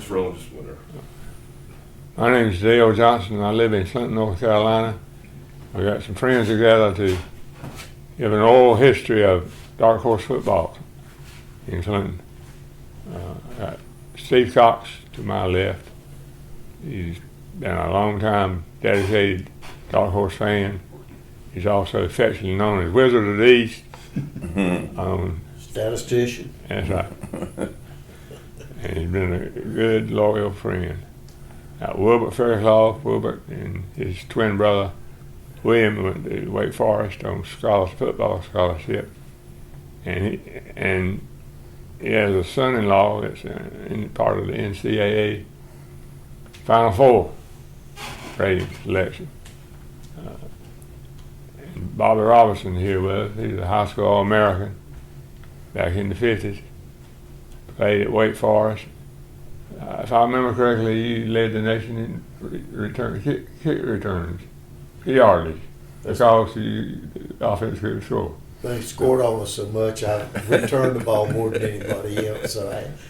Miss Rose winner. My name is Dale Johnson, and I live in Clinton, North Carolina. I got some friends together to give an oral history of Dark Horse football in Clinton. Got Steve Cox to my left. He's been a long time dedicated Dark Horse fan. He's also affectionately known as Wizard of the East. Statistician. That's right. And he's been a good, loyal friend. Wilburt Faircloth, Wilburt and his twin brother William went to Wake Forest on football scholarship, and he has a son-in-law that's in part of the NCAA Final Four rating selection. And Bobby Robinson here with us. He's a high school All-American back in the 50s. Played at Wake Forest. If I remember correctly, you led the nation in kick returns, yardage. Because the offense couldn't score. They scored on us so much, I returned the ball more than anybody else, so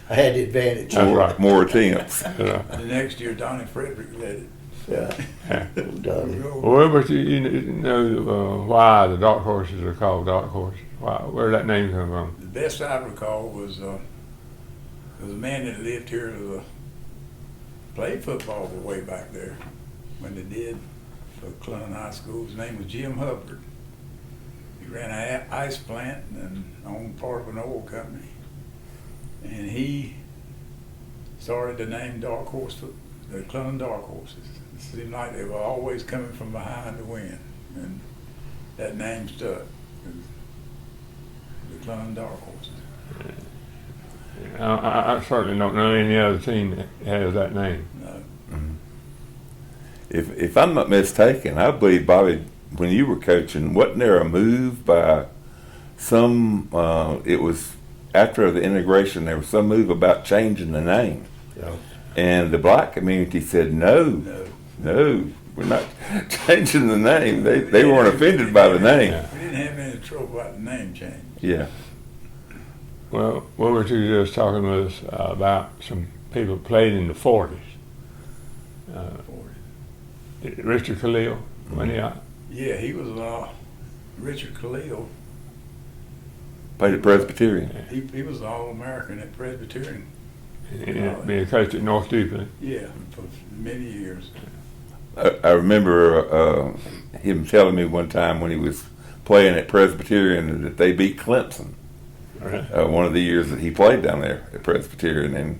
I had the advantage. That's right. More attempts. The next year, Donnie Frederick led it. Yeah. Well, Wilbert, you know why the Dark Horses are called Dark Horse? Where did that name come from? The best I recall was there was a man that lived here who played football way back there when they did for Clinton High School. His name was Jim Hubbard. He ran an ice plant and owned part of an oil company. And he started the name Dark Horse, the Clinton Dark Horses. It seemed like they were always coming from behind to win. And that name stuck. The Clinton Dark Horses. I certainly don't know any other team that has that name. No. Mm-hmm. If I'm not mistaken, I believe, Bobby, when you were coaching, wasn't there a move by some, it was after the integration, there was some move about changing the name. Yeah. And the black community said, no, we're not changing the name. They weren't offended by the name. We didn't have any trouble about the name change. Yeah. Well, what were you just talking with us about some people played in the 40s? Richard Khalil, Yeah, he was Richard Khalil. Played at Presbyterian. He was an All-American at Presbyterian. being coached at North Duplin. Yeah, for many years. I remember him telling me one time when he was playing at Presbyterian that they beat Clemson. Right. One of the years that he played down there at Presbyterian, and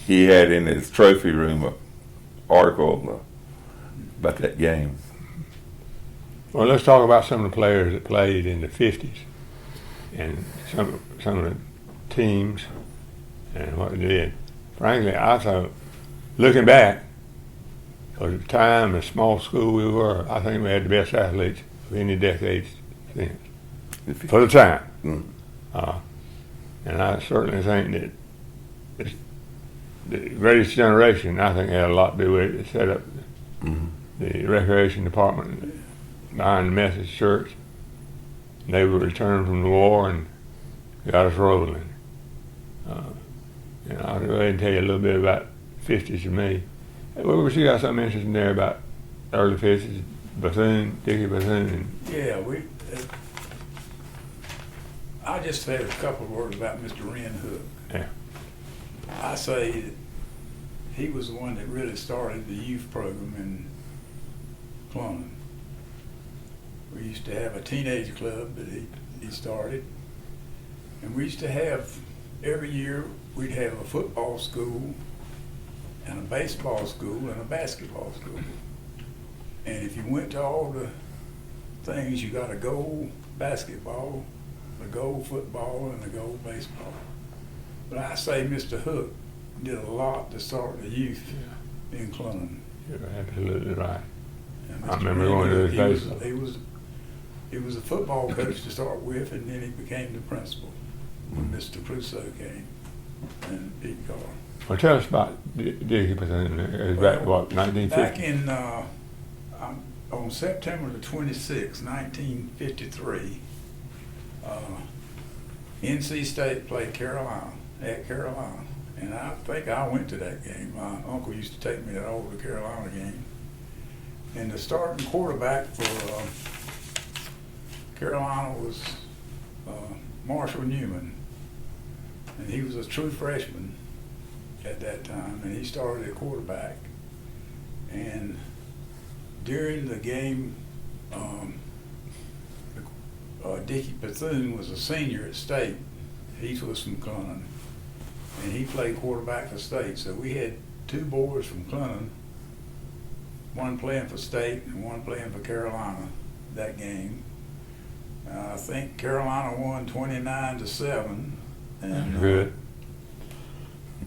he had in his trophy room an article about that game. Well, let's talk about some of the players that played in the 50s and some of the teams and what they did. Frankly, I thought, looking back, for the time and small school we were, I think we had the best athletes of any decade since. For the time. Mm. And I certainly think that the greatest generation, I think, had a lot to do with it. It set up the recreation department behind the Methodist Church. They would return from the war and got us rolling. And I'll go ahead and tell you a little bit about 50s and me. Well, you got something interesting there about early 50s, Bethune, Dickie Bethune. Yeah, I just said a couple of words about Mr. Wren Hook. Yeah. I say that he was the one that really started the youth program in Clinton. We used to have a teenage club that he started. And we used to have, every year, we'd have a football school and a baseball school and a basketball school. And if you went to all the things, you got a gold basketball, a gold football, and a gold baseball. But I say Mr. Hook did a lot to start the youth in Clinton. You're absolutely right. And I Mr. remember Wren going to Hook, his baseball. he was a football coach to start with, and then he became the principal when Mr. Crusoe came and beat Carr. Well, tell us about Dickie Bethune. It was back, what, 1950? Back in, on September the 26th, 1953, NC State played Carolina, at Carolina, And I think I went to that game. My uncle used to take me to the old Carolina game. And the starting quarterback for Carolina was Marshall Newman. And he was a true freshman at that time. And he started at quarterback. And during the game, Dickie Bethune was a senior at State. He was from Clinton. And he played quarterback for State. So we had two boys from Clinton, one playing for State and one playing for Carolina that game. I think Carolina won 29-7. And Good.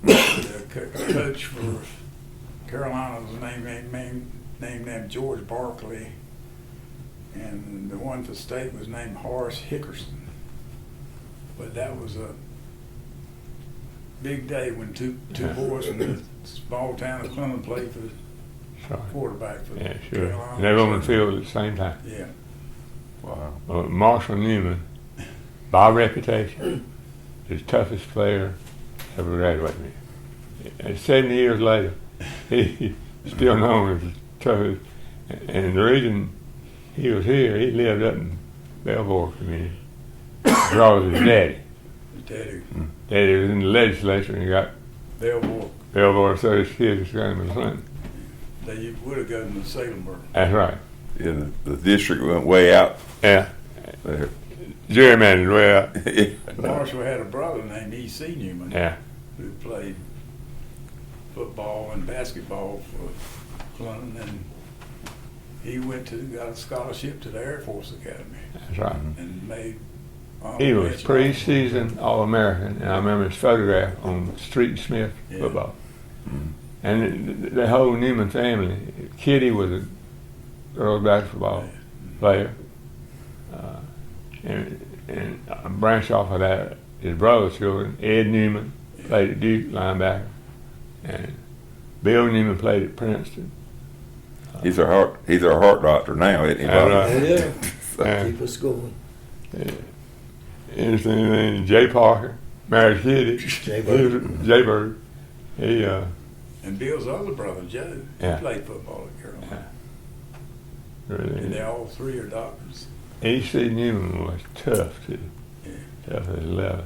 The coach for Carolina was named George Barkley, and the one for State was named Horace Hickerson. But that was a big day when two boys from the small town of Clinton played for the Sorry. quarterback for Yeah, sure. Carolina. And they were on the field at the same time. Yeah. Wow. Marshall Newman, by reputation, is the toughest player ever graduated me. And 70 years later, he's still known as the toughest. And the reason he was here, he lived up in Belvoir community because of his daddy. Daddy, Daddy was in the legislature and he got Belvoir, so his kids got him in Clinton. they would have gone to Salemburg. That's right. Yeah, the district went way out Yeah. there. Gerrymandered way out. Marshall had a brother named E.C. Newman Yeah. who played football and basketball for Clinton, and he got a scholarship to the Air Force Academy That's right. and made. He was preseason All-American, and I remember his photograph on Street Smith Yeah. football. And the whole Newman family, Kitty was a girls basketball player, and a branch off of that, his brother's children, Ed Newman played at Duke, linebacker, and Bill Newman played at Princeton. He's our heart doctor now, isn't he? That's Bob? right. Yeah, keep us going. Interesting, Jay Parker married Kitty. Jay Bird. Jay Bird. He And Bill's other brother, Joe, Yeah. he played football at Carolina. really. And they all three are doctors. E.C. Newman was tough too. Yeah. Tough as leather.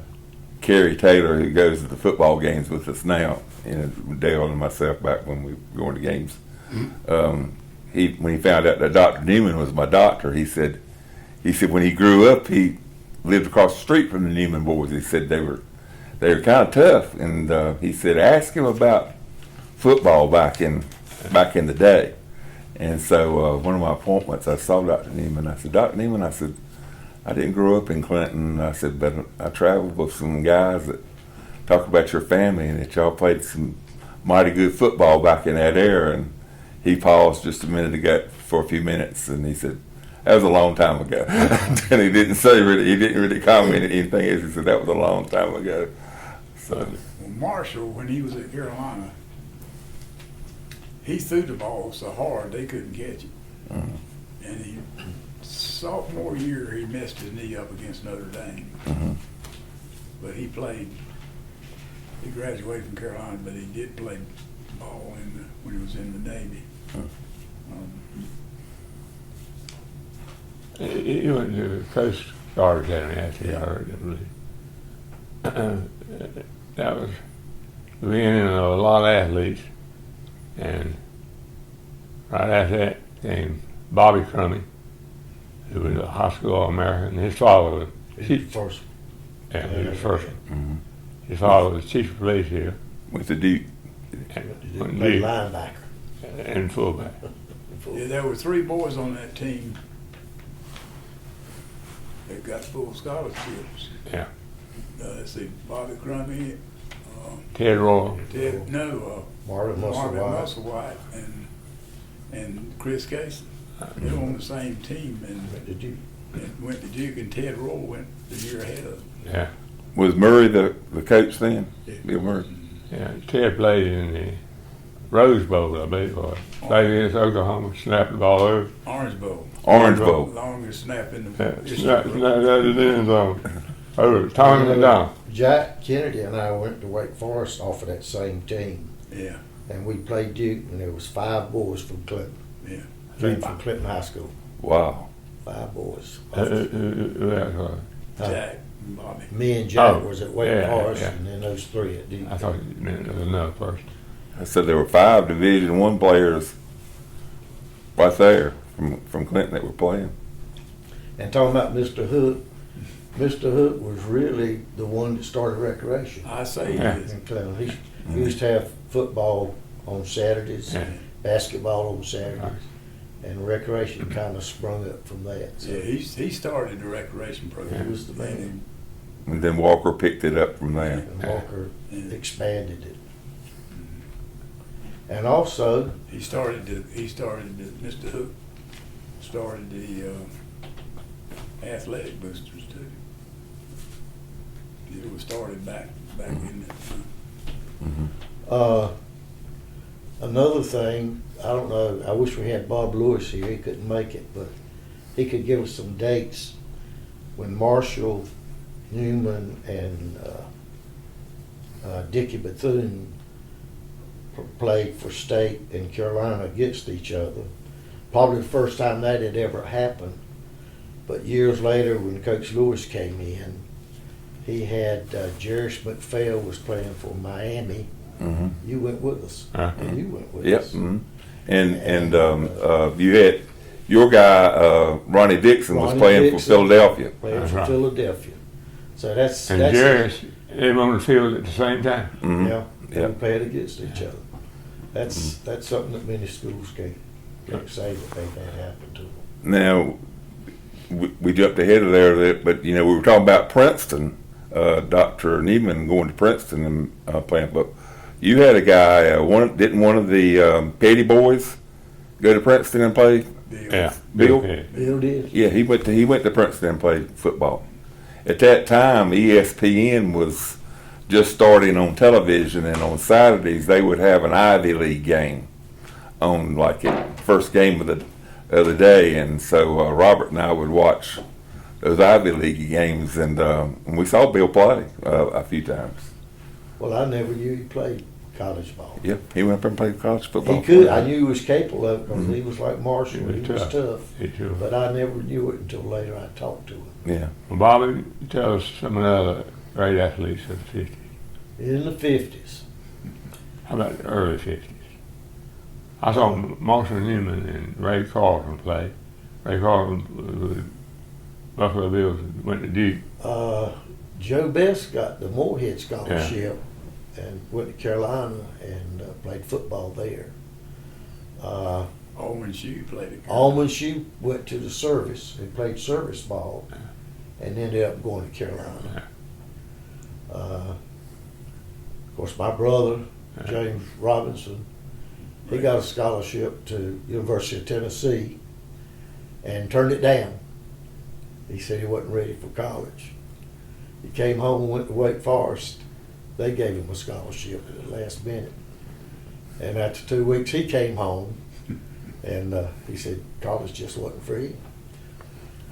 Kerry Taylor, who goes to the football games with us now, Dale and myself back when we were going to games. When he found out that Dr. Newman was my doctor, he said when he grew up, he lived across the street from the Newman boys. He said they were kind of tough, and he said ask him about football back in the day. And so one of my appointments, I saw Dr. Newman. I said, Dr. Newman, I said, I didn't grow up in Clinton. I said, but I traveled with some guys that talk about your family and that y'all played some mighty good football back in that era. And he paused just a minute ago for a few minutes, and he said, that was a long time ago. And he didn't really comment anything else. He said, that was a long time ago. So, Well, Marshall, when he was at Carolina, he threw the ball so hard they couldn't catch it. And sophomore year, he messed his knee up against Notre Dame. But he graduated from Carolina, but he did play ball when he was in the Navy. He went to the Coast Guard Academy after he heard it, really. That was the beginning of a lot of athletes. And right after that came Bobby Crummy, who was a high school All-American. His father was First. Yeah, he was first one. His father was chief of police here. went to Duke. Went to Play Duke linebacker. and fullback. Yeah, there were three boys on that team that got full scholarships. Yeah. Let's see, Bobby Crummy, Ted Royal. Marvin Musselwhite. Musselwhite, and Chris Casey. They were on the same team Did you? and went to Duke, and Ted Roll went the year ahead of them. Yeah. Was Murray the coach then? Yeah. Bill Murray. Yeah. Ted played in the Rose Bowl, I believe, or played against Oklahoma, snapped the ball over. Orange Bowl. Orange Bowl. Longest snap in the Yeah, history. snapped it in the end zone. Oh, Tommy McDonald. Jack Kennedy and I went to Wake Forest off of that same team, Yeah, and we played Duke, and there was 5 boys from Clinton. yeah. 3 from Clinton High School. Wow. 5 boys. Jack and Bobby. Me and Jack Oh, was at Wake yeah, Forest, yeah. and then those 3 at Duke. I thought you meant there was another person. I said there were 5 Division I players right there from Clinton that were playing. And talking about Mr. Hook, Mr. Hook was really the one that started recreation I say Yeah. he is. in Clinton. He used to have football on Saturdays, Yeah. basketball on Saturdays, and recreation kind of sprung up from that. So Yeah, he started the recreation program. he was the man, And then Walker picked it up from there. and Walker Yeah. expanded it. And also, Mr. Hook started the athletic boosters too. It was started back in that time. Mhm. another thing, I don't know, I wish we had Bob Lewis here, he couldn't make it, but he could give us some dates when Marshall, Newman, and Dickie Bethune played for state in Carolina against each other. Probably the first time that had ever happened. But years later, when Coach Lewis came in, he had Jerris McPhail was playing for Miami. Mm-hmm. You went with us, and you went with Yep. us. Mm-hmm. And you had your guy Ronnie Dixon was Ronnie playing for Dixon. Philadelphia. Playing That's for right. Philadelphia. So that's And Jerry's, they were on the field at the same time. Mhm. yeah, Yeah. we played against each other. That's something that many schools can't say that they've had happen to them. Now, we jumped ahead of there, but we were talking about Princeton. Dr. Neiman going to Princeton and playing, but you had a guy. Didn't one of the Petty boys go to Princeton and play? Yeah. Bill? Yeah. Bill did. Yeah, he went to Princeton and played football. At that time, ESPN was just starting on television, and on Saturdays they would have an Ivy League game on, like at first game of the day, and so Robert and I would watch those Ivy League games, and we saw Bill play a few times. Well, I never knew he played college ball. Yeah, he went up and played college football. He could. I knew he was capable of it because he was like Marshall. He was He was tough. tough. He sure was. But I never knew it until later I talked to him. Yeah. Well, Bobby, tell us some of the other great athletes of the 50s. In the 50s. How about the early 50s? I saw Marshall Newman and Ray Carlton play. Ray Carlton with Buffalo Bills went to Duke. Joe Best got the Moorhead Scholarship and went to Carolina and played football there. Almond Shoe played it. Almond Shoe went to the service and played service ball and ended up going to Carolina. Of course, my brother, James Robinson, he got a scholarship to University of Tennessee and turned it down. He said he wasn't ready for college. He came home and went to Wake Forest. They gave him a scholarship at the last minute. And after 2 weeks, he came home and he said college just wasn't for him.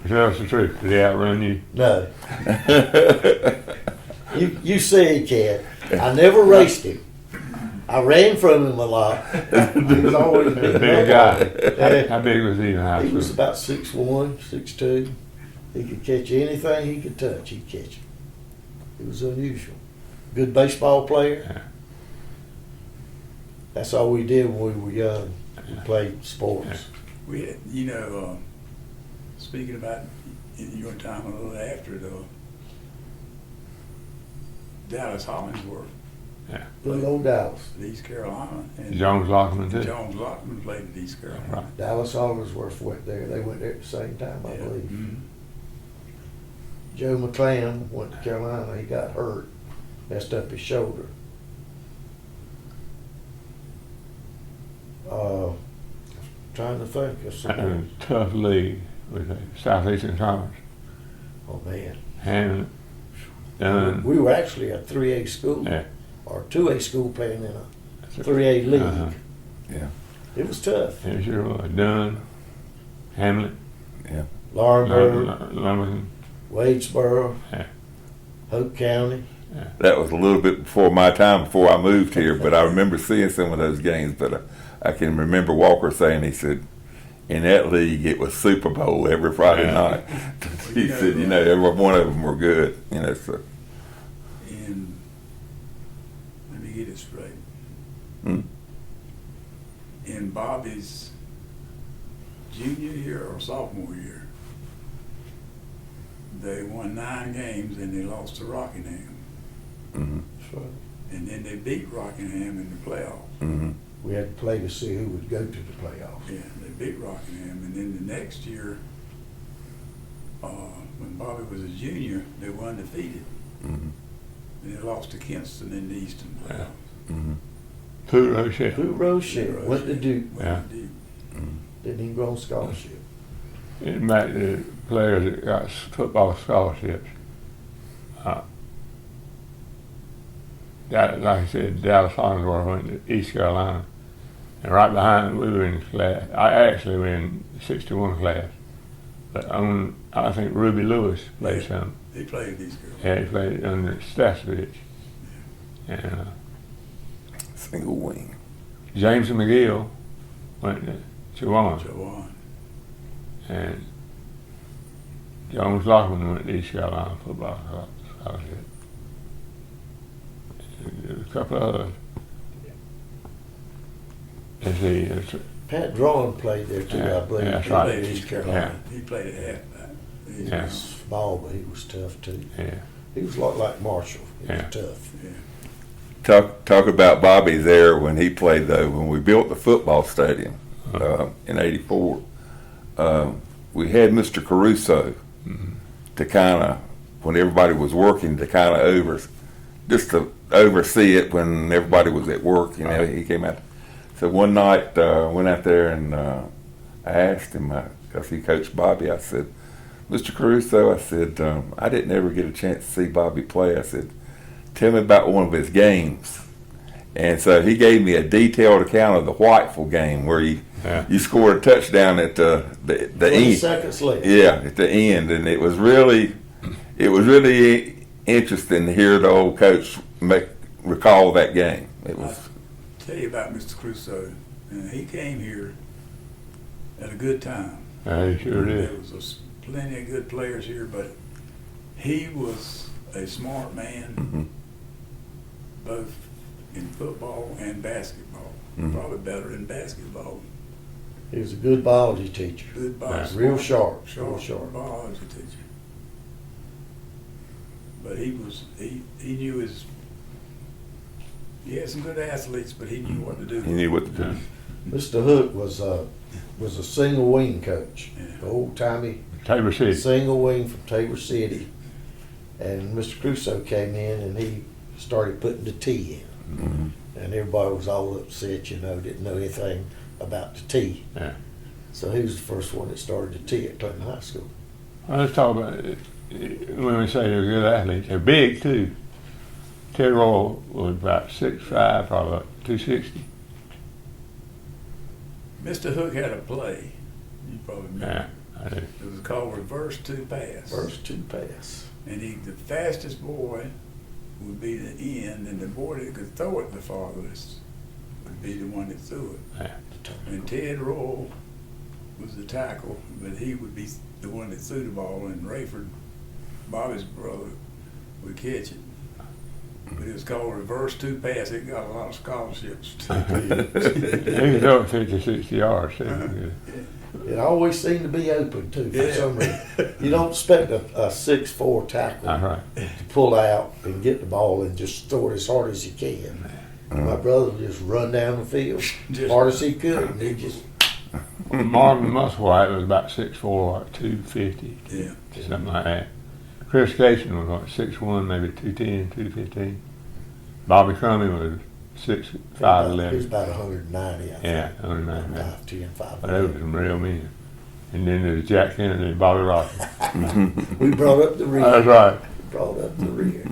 Tell us the truth. Did he outrun you? No. You see he can. I never raced him. I ran from him a lot. He was always Big guy. Yeah. How big was he in high He school? was about 6'1", 6'2". He could catch anything he could touch, he'd catch it. It was unusual. Good baseball player. Yeah. That's all we did when we were young. We played sports. We had, speaking about your time a little after though, Dallas Hollingsworth, Little old Dallas. at East Carolina, and Jones Lockman too. Jones Lockman played at East Carolina. Right. Dallas Hollingsworth went there. They went there at the same time, I Yeah. believe. Mhm. Joe McClam went to Carolina. He got hurt, messed up his shoulder. Trying to think of That was some. a tough league with the Southeastern Conference. Oh man, Hamlet, Dunn. we were actually a 3A school Yeah. or 2A school playing in a 3A league. Uh-huh. Yeah. It was tough. Yeah, sure was. Dunn, Hamlet, Laurinburg, Lumberton. Wadesboro. Hope County. That was a little bit before my time, before I moved here, but I remember seeing some of those games. But I can remember Walker saying, he said, in that league, it was Super Bowl every Friday night. He said, you know, every one of them were good. You know, so. And let me get it straight. Hmm. In Bobby's junior year or sophomore year, they won 9 games and they lost to Rockingham. Mm-hmm. That's right. And then they beat Rockingham in the playoffs. Mm-hmm. We had to play to see who would go to the playoffs. Yeah, they beat Rockingham. And then the next year, when Bobby was a junior, they were undefeated. Mm-hmm. And they lost to Kinston in the Eastern playoffs. Mm-hmm. Poot Rochelle. Who Rochelle went to Duke, Yeah. didn't even go on scholarship. It made the players that got football scholarships. Like I said, Dallas Farnsworth went to East Carolina. And right behind, we were in class. I actually were in the 61 class. But I think Ruby Lewis played some. He played at East Carolina. Yeah, he played under Stasevich. And Single wing. James McGill went to Chihuahua. Jawan. And Jones Lockman went to East Carolina football scholarship. There was a couple of others. Let's see. Pat Drawn played there too, Yeah, I believe. yeah, that's He right. played at East Carolina. He played at halfback. He Yeah. was- Small, but he was tough too. Yeah. He was a lot like Marshall. He Yeah. was tough. Talk about Bobby there when he played, though. When we built the football stadium in '84, we had Mr. Caruso to kind of, when everybody was working, to kind of oversee it when everybody was at work. You know, he came out. So one night, went out there and I asked him, because he coached Bobby, I said, Mr. Caruso, I said, I didn't ever get a chance to see Bobby play. I said, tell me about one of his games. And so he gave me a detailed account of the Whiteville game where you scored a touchdown at the 20 end. seconds left. Yeah, at the end, and it was really interesting to hear the old coach recall that game. It was. Tell you about Mr. Crusoe. He came here at a good time. He sure There did. was plenty of good players here, but he was a smart man, Mm-hmm. both in football and basketball. Mhm. Probably better in basketball. He was a good biology teacher. Good biology. Real sharp. Sharp, Real sharp. biology teacher. But he knew his. He had some good athletes, but he knew what to do. He knew what to do. Mr. Hook was a single wing coach. Yeah. Old timey Tabor City. single wing from Tabor City. And Mr. Crusoe came in and he started putting the T in. Mm-hmm. And everybody was all upset, didn't know anything about the T. Yeah. So he was the first one that started the T at Clinton High School. Well, let's talk about it. When we say they're good athletes, they're big too. Ted Royal was about 6'5", probably about 260. Mr. Hook had a play. You probably remember. Yeah, I do. It was called reverse two pass. First two pass. And the fastest boy would be the end, and the boy that could throw it the farthest would be the one that threw it. Yeah. And Ted Royal was the tackle, but he would be the one that threw the ball, and Rayford, Bobby's brother, would catch it. But it was called reverse two pass. It got a lot of scholarships. He can throw it 50, 60 yards too. It always seemed to be open too for Yeah. some reason. You don't expect a 6'4" tackle That's right. to pull out and get the ball and just throw it as hard as you can. My brother would just run down the field as hard as he could, and he just Marvin Muswhite was about 6'4", like 250, Yeah. something like that. Chris Casey was like 6'1", maybe 210, 215. Bobby Crummy was 6'5", he was 11. about 190, I think. Yeah, 190. 5'10", 5'11". But those were some real men. And then there's Jack Kennedy and Bobby Rocky. We brought up the rear. That's right. Brought up the rear.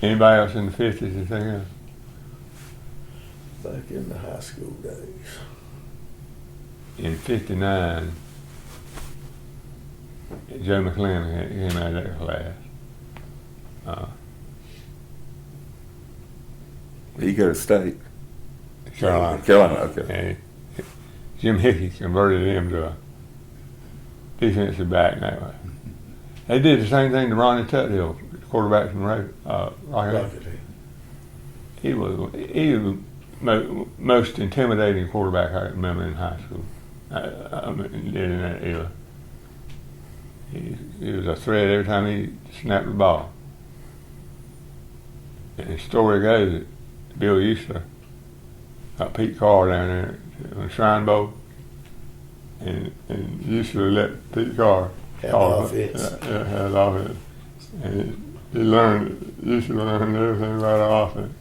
Anybody else in the 50s you think of? Back in the high school days. In 59, Joe McClellan came out of that class. He go to state. Carolina. Carolina, okay. And Jim Hickey converted him to a defensive back that way. They did the same thing to Ronnie Tuthill, quarterback from Rocky. Rocket Hill. He was the most intimidating quarterback I remember in high school. I mean, in that era. He was a threat every time he snapped the ball. And the story goes that Bill Easter got Pete Carr down there on the Shrine Bowl, and Easter let Pete Carr Had call offense. had offense. And Easter learned everything about offense.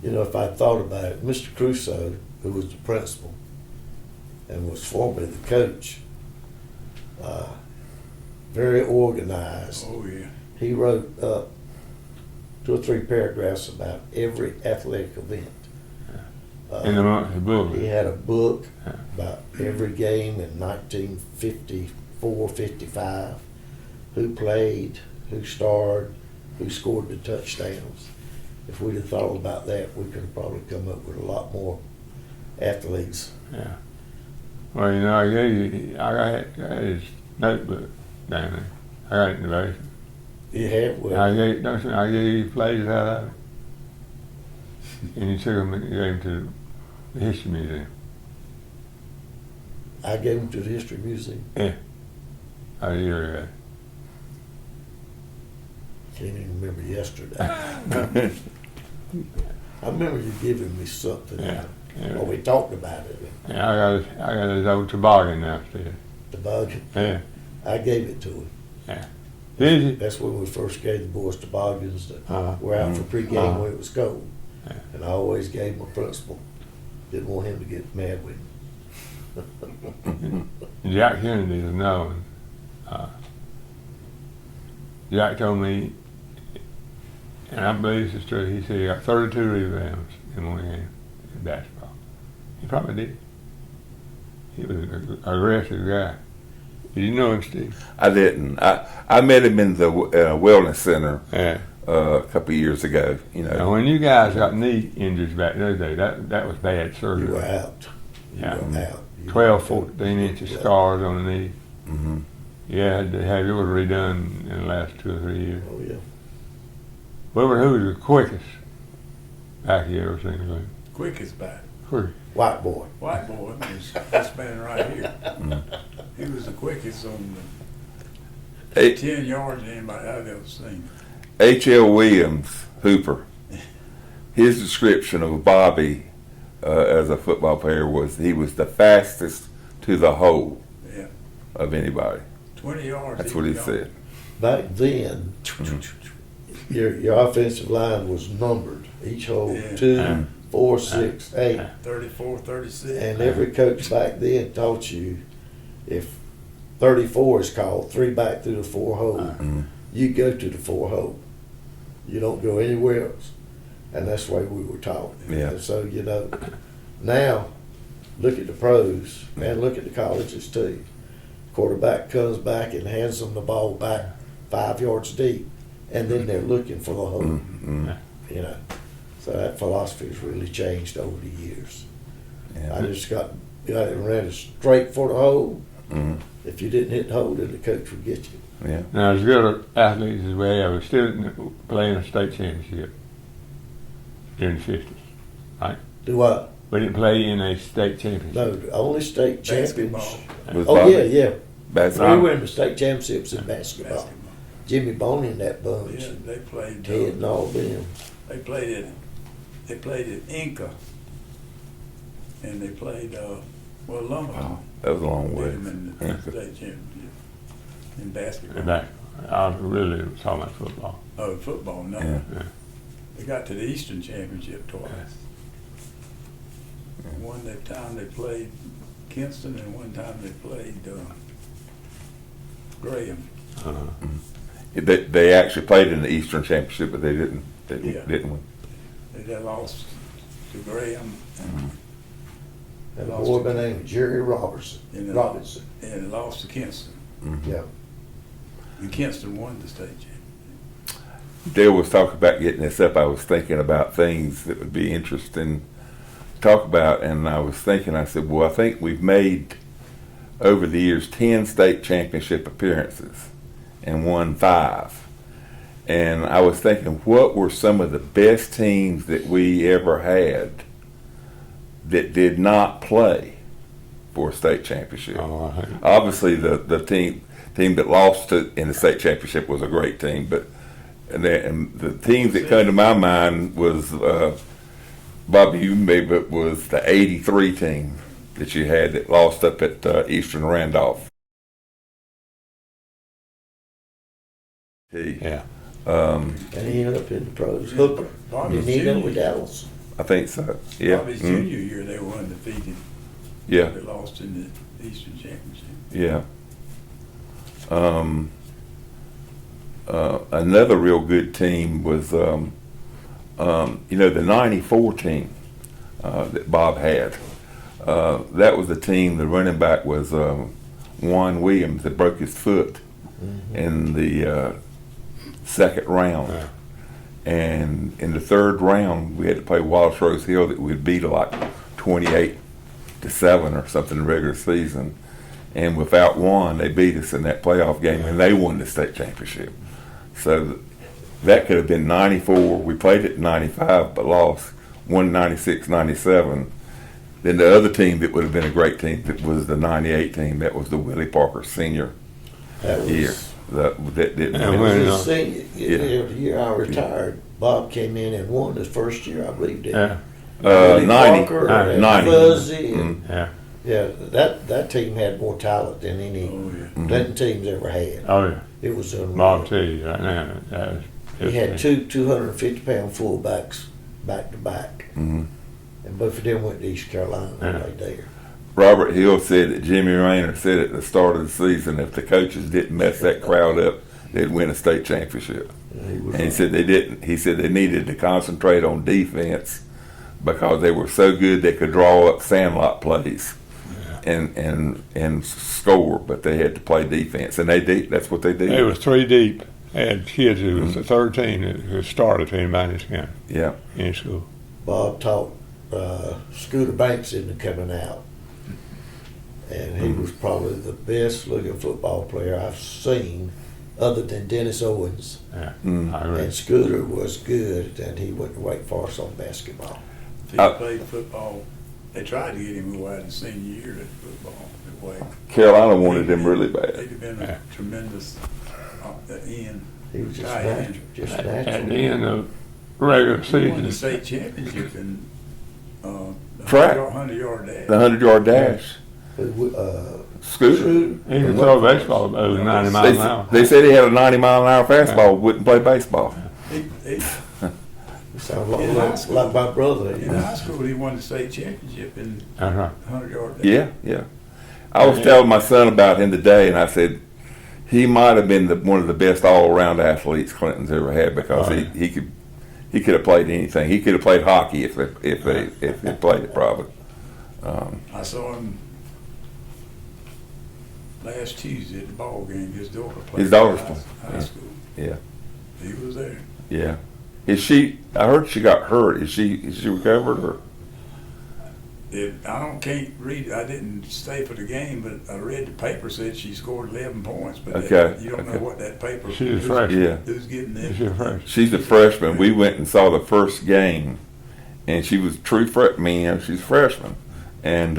You know, if I thought about it, Mr. Crusoe, who was the principal and was formerly the coach, very organized. Oh, yeah. He wrote up 2 or 3 paragraphs about every athletic event. In the monthly book. He had a book about every game in 1954, 55, who played, who starred, who scored the touchdowns. If we'd have thought about that, we could have probably come up with a lot more athletes. Yeah. Well, you know, I got his notebook down there. I got it in the basement. You have, well, I gave you plays out of it. And you took him and gave him to the History Museum. I gave him to the History Museum. A year ago. Can't even remember yesterday. I remember you giving me something. Yeah. Or we talked about it. Yeah, I got his old toboggan downstairs. The bug. Yeah. I gave it to him. Did you? That's when we first gave the boys toboggans that Uh-huh. were out for pregame when it was cold. Yeah. And I always gave my principal. Didn't want him to get mad with me. Jack Kennedy is known. Jack told me, and I believe this is true, he said he got 32 rebounds in one game in basketball. He probably did. He was an aggressive guy. Did you know him, Steve? I didn't. I met him in the wellness center Yeah. a couple of years ago. You know, Now, when you guys got knee injuries back in those days, that was bad You surgery. were out. You Yeah. were out. You 12, were 14 inches scars on the knee. hmm Yeah, had to have yours redone in the last 2 or 3 years. Oh, yeah. Wilbur, who was the quickest back you ever seen? Like, Quick as back. quick. White boy. White boy was this man right here. He was the quickest on the Hey. 10 yards than anybody I've ever seen. H.L. Williams, Hooper, his description of Bobby as a football player was he was the fastest to the hole Yeah. of anybody. 20 yards. That's what he was said. Back then, your offensive line was numbered. Each hole, Yeah. 2, 4, 6, 8. 34, 36. And every coach back then taught you if 34 is called, 3 back through the 4 hole, you go to the 4 hole. You don't go anywhere else. And that's the way we were taught. Yeah. And so, you know, now look at the pros and look at the colleges too. Quarterback comes back and hands them the ball back 5 yards deep, and then they're looking for the hole. Mm-hmm. You know, so that philosophy has really changed over the years. Yeah. I just got it and ran it straight for the hole. Mhm. If you didn't hit the hole, then the coach would get you. Yeah. Now, as good athletes as we have, we still didn't play in a state championship during the 50s, right? Do what? We didn't play in a state championship. No, the only state champions. Basketball. Was Oh Bobby yeah, yeah. basketball? We were in the state championships in basketball. Basketball. Jimmy Boney and that bunch, Yeah, they played. Ted and all them. They played at Inca, and they played Lumberton. Oh, that was a long way. Beat 'em in the Yeah. state championship in basketball. And that, I really was talking about football. Oh, football, no. Yeah. They got to the Eastern Championship twice. One time they played Kinston, and one time they played Graham. They actually played in the Eastern Championship, but they didn't. They Yeah. didn't win. They lost to Graham, And a boy by the name of Jerry Robertson. and Robinson. they lost to Kinston. Mhm. Yeah. And Kinston won the state championship. Dale was talking about getting this up, I was thinking about things that would be interesting to talk about, and I was thinking, I said, well, I think we've made over the years 10 state championship appearances and won 5. And I was thinking, what were some of the best teams that we ever had that did not play for a state championship? Oh, I think- Obviously, the team that lost in the state championship was a great team, but and the teams that come to my mind was Bobby, you maybe it was the '83 team that you had that lost up at Eastern Randolph. Yeah. And he ended up in the pros. Hooper. Bobby's Didn't he end up junior, with Dallas? I think so. Yeah. Bobby's junior year, they were undefeated. Yeah. They lost in the Eastern Championship. Yeah. Another real good team was, the '94 team that Bob had. That was the team. The running back was Juan Williams that broke his foot in the second round. Yeah. And in the third round, we had to play Wallace Rose Hill that we'd beat like 28-7 or something in the regular season. And without one, they beat us in that playoff game, and they won the state championship. So that could have been '94. We played it in '95, but lost. Won '96, '97. Then the other team that would have been a great team that was the '98 team. That was the Willie Parker senior That was, year. That didn't. And It when- was his senior. The year I retired, Bob came in and won his first year, I believe. Didn't Yeah. he? 90. Parker and 90. Fuzzy. And, Yeah. yeah, that team had more talent than any Oh, yeah. Clinton teams ever had. Oh, yeah. It was unreal. Bob tell you right now. That was, He had two 250-pound fullbacks back to back. Mhm. And both of them went to East Carolina Yeah. right there. Robert Hill said that Jimmy Rayner said at the start of the season, if the coaches didn't mess that crowd up, they'd win a state championship. And he was And he said they didn't. He said they needed to concentrate on defense because they were so good they could draw up sandlot plays and score, but they had to play defense, and they did. That's what they did. It was 3 deep. They had kids who was the 13 that started team by this kind Yeah. in school. Bob taught Scooter Banks into coming out. And he was probably the best looking football player I've seen other than Dennis Owens. Yeah. Mm. I agree. And Scooter was good, and he went to Wake Forest on basketball. He played football. They tried to get him to go out in senior year at football at Wake. Carolina wanted him really bad. They'd have been Yeah. a tremendous end. He was just Tight natural. end. Just At natural. the end of regular He won the season, state championship in Track. 100-yard dash. The 100-yard dash. Scooter. Scooter. he could throw a baseball over 90 miles an hour. They said he had a 90-mile-an-hour fastball. Wouldn't play baseball. He, He sounded In high school. like my brother. in high school, he won the state championship in That's right. 100-yard dash. Yeah, yeah. I was telling my son about him today, and I said he might have been one of the best all-around athletes Clinton's ever had because Oh, yeah. he could have played anything. He could have played hockey if he played it probably. I saw him last Tuesday at the ball game. His daughter played. His daughter's high, playing. high Yeah. school. Yeah, He was there. yeah. Is she? I heard she got hurt. Is she recovered or? Can't read. I didn't stay for the game, but I read the paper said she scored 11 points. But Okay, you don't know okay. what that paper. She's a who's- freshman. Yeah. Who's getting that? She's a freshman. She's a freshman. We went and saw the first game, and she was true freshman. She's a freshman, and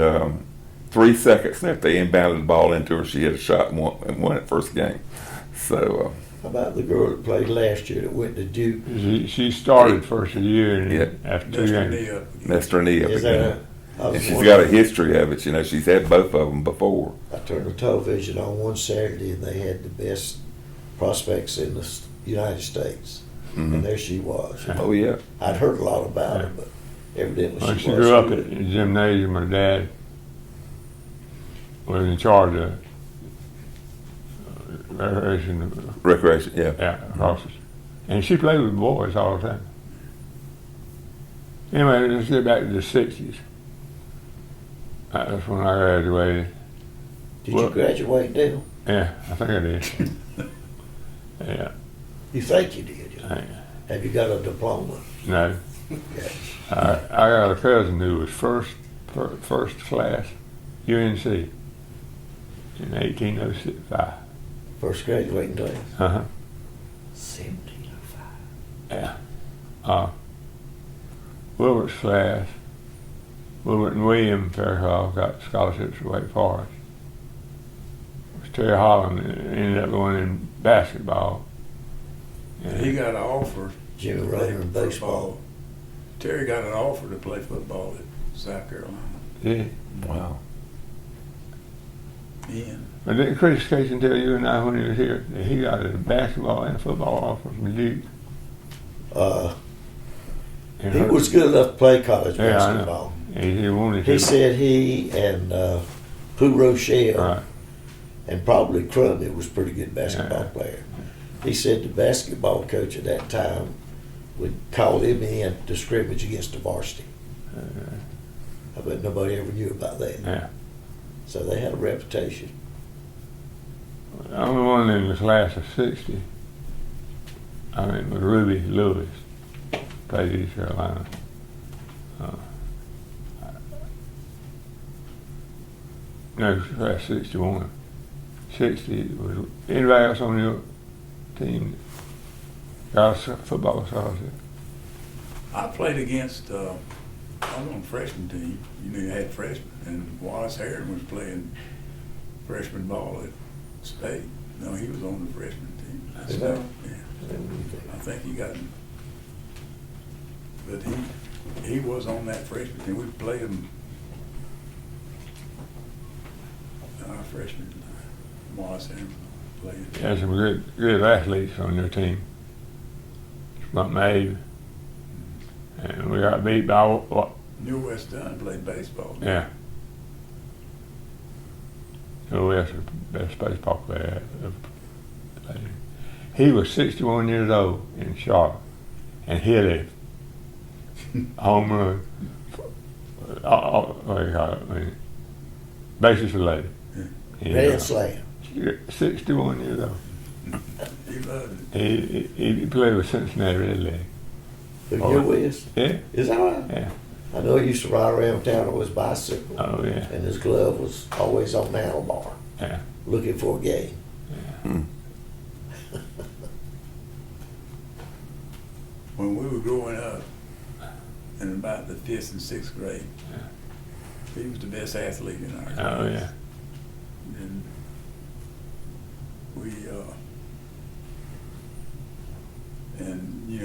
3 seconds left, they inbounded the ball into her. She hit a shot and won it first game. So How about the girl that played last year that went to Duke? She started first of the year, and Yeah. after 2 Messed her games. knee up. messed her knee up Is again. that I was And she's wondering- got a history of it. You know, she's had both of them before. I turned the television on one Saturday, and they had the best prospects in the United States. Mhm. And there she was. Oh yeah. I'd heard a lot about her, but evidently Well, she she was grew up good. at the gymnasium. Her dad was in charge of recreation, Recreation. Yeah. crosses. And she played with the boys all the time. Anyway, let's get back to the 60s. That's when I graduated. Did well- you graduate, Dale? Yeah, I think I did. Yeah. You think you did? Hey, Have you got a diploma? no. Okay. I got a cousin who was first class UNC in 1805. First graduating class. Uh-huh. 1705. Yeah. Wilburt's class, Wilburt and William Faircloth got scholarships to Wake Forest. Terry Holland ended up going in basketball. And He got an offer. Jimmy to play Runner in baseball. Terry got an offer to play football at South Carolina. yeah. Wow. Ian. But didn't Chris Casey tell you and I when he was here that he got a basketball and a football offer from Duke? And He her- was good enough to play college Yeah, I know. basketball. and he wanted to. He said he and Pooh Rochelle Right. and probably Crummy was a pretty good basketball Yeah. player. He said the basketball coach at that time would call him in to scrimmage against the varsity. I bet nobody ever knew about that. Yeah. So they had a reputation. The only one in the class of 60, was Ruby Lewis, played East Carolina. No, class 61. 60 was anybody else on your team got a football scholarship? I played against, I was on the freshman team. You knew you had freshmen. And Wallace Harron was playing freshman ball at State. No, he was on the freshman team. Is that- Yeah. I think he got him. But he was on that freshman team. We played him our freshman time. Wallace Harron played. You had some good athletes on your team. Spunk Mabe. And we got beat by what? New West Dunn played baseball. Yeah. New West was the best baseball player ever played. He was 61 years old in Charlotte and hit a home run. What do you call it? I mean, bases related. Grand slam. 61 years old. He loved it. He played with Cincinnati Red Leg. Who Oh. you with? Yeah, Is that right? yeah. I know he used to ride around town on his bicycle, Oh, yeah, and his glove was always on the handlebar, yeah. looking for a game. When we were growing up, in about the 5th and 6th grade, he was the best athlete in our class. Oh, yeah. And we,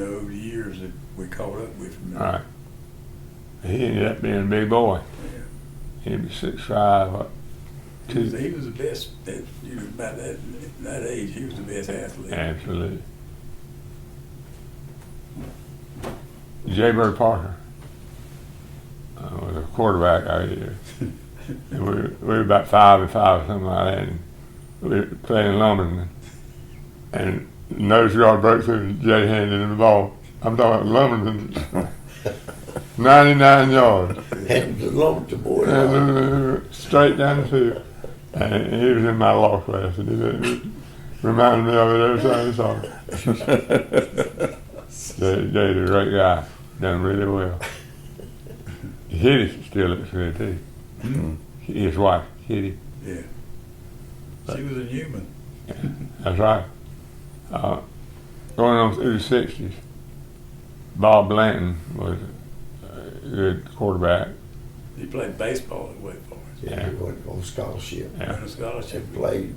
over the years that we caught up with him. All right. He ended up being a big boy. Yeah. He was 6'5", what, He was 2. the best, about that age, he was the best athlete. Absolutely. J. Bird Parker was a quarterback out here. And we were about 5 and 5 or something like that. And we were playing Lumberton. And nose guard broke through and Jay handed him the ball. I'm talking about Lumberton. 99 yards. And the Lumberton boy. And straight down the field. And he was in my law class. And it reminded me of it every time I saw him. Jay's a great guy. Done really well. Kitty still looks good too. His wife, Kitty. Yeah. She was a human. That's right. Going on through the 60s, Bob Blanton was a good quarterback. He played baseball at Wake Forest. Yeah, he went on scholarship. Yeah. Earned a scholarship. And played,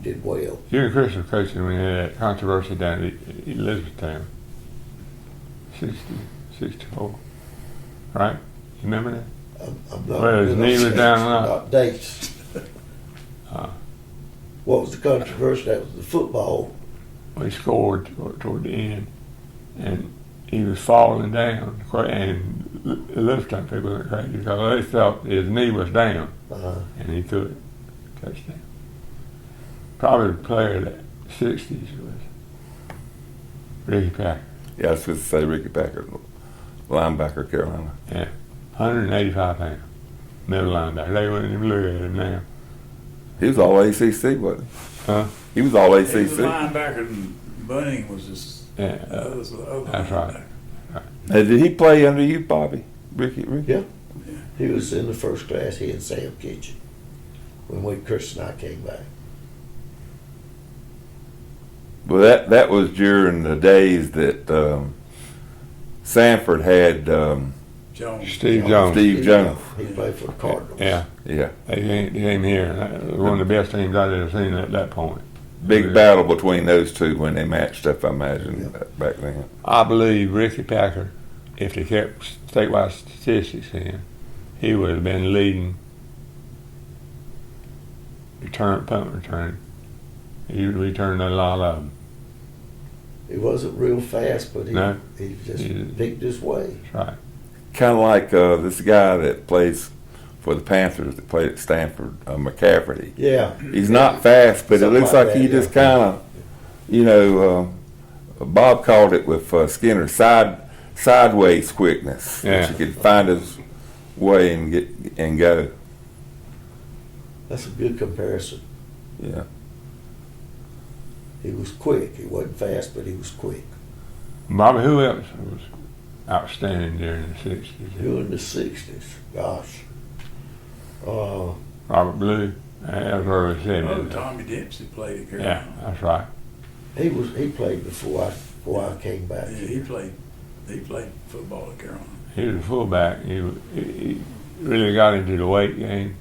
did well. You and Chris were coaching when he had that controversy down at Elizabethtown. 64. Right? You remember that? I'm not Well, his good knee on was down and dates, up. not dates. What was the controversy? That was the football. He scored toward the end, and he was falling down, and the Elizabethtown people went crazy because they felt his knee was down, and he threw it touchdown. Probably the player of the 60s was Ricky Packer. Yeah, I was supposed to say Ricky Packer, linebacker, Carolina. Yeah, 185 pounds, middle linebacker. They wouldn't even look at him now. He was all ACC, wasn't he? Huh? He was all He was a ACC. linebacker in Bunning was just, Yeah, was the other that's one. right. Now, did he play under you, Bobby? Ricky? Yeah. He was in the first class, he and Sam Kitchen, when Chris and I came back. Well, that was during the days that Sanford had Jones. Steve Jones. Steve Jones. He played for the Cardinals. Yeah, Yeah. they came here. That was one of the best teams I'd ever seen at that point. Big battle between those two when they matched up, I imagine, back then. I believe Ricky Packard, if they kept statewide statistics in, he would have been leading punt return. He returned a lot of them. He wasn't real fast, but No. he just He- picked his way. That's right. Kind of like this guy that plays for the Panthers that played at Stanford, McCafferty. Yeah. He's not fast, but it Something looks like like he that, just yeah. kind of, you know, Bob called it with Skinner sideways quickness. Yeah. That you could find his way and go. That's a good comparison. Yeah. He was quick. He wasn't fast, but he was quick. Bobby, who else was outstanding during the '60s? During the 60s, gosh. Robert Blue. That was early Oh, '70s. Tommy Dempsey played at Yeah, Carolina. that's right. He played before I came back. Yeah, he played football at Carolina. He was a fullback. He really got into the weight game,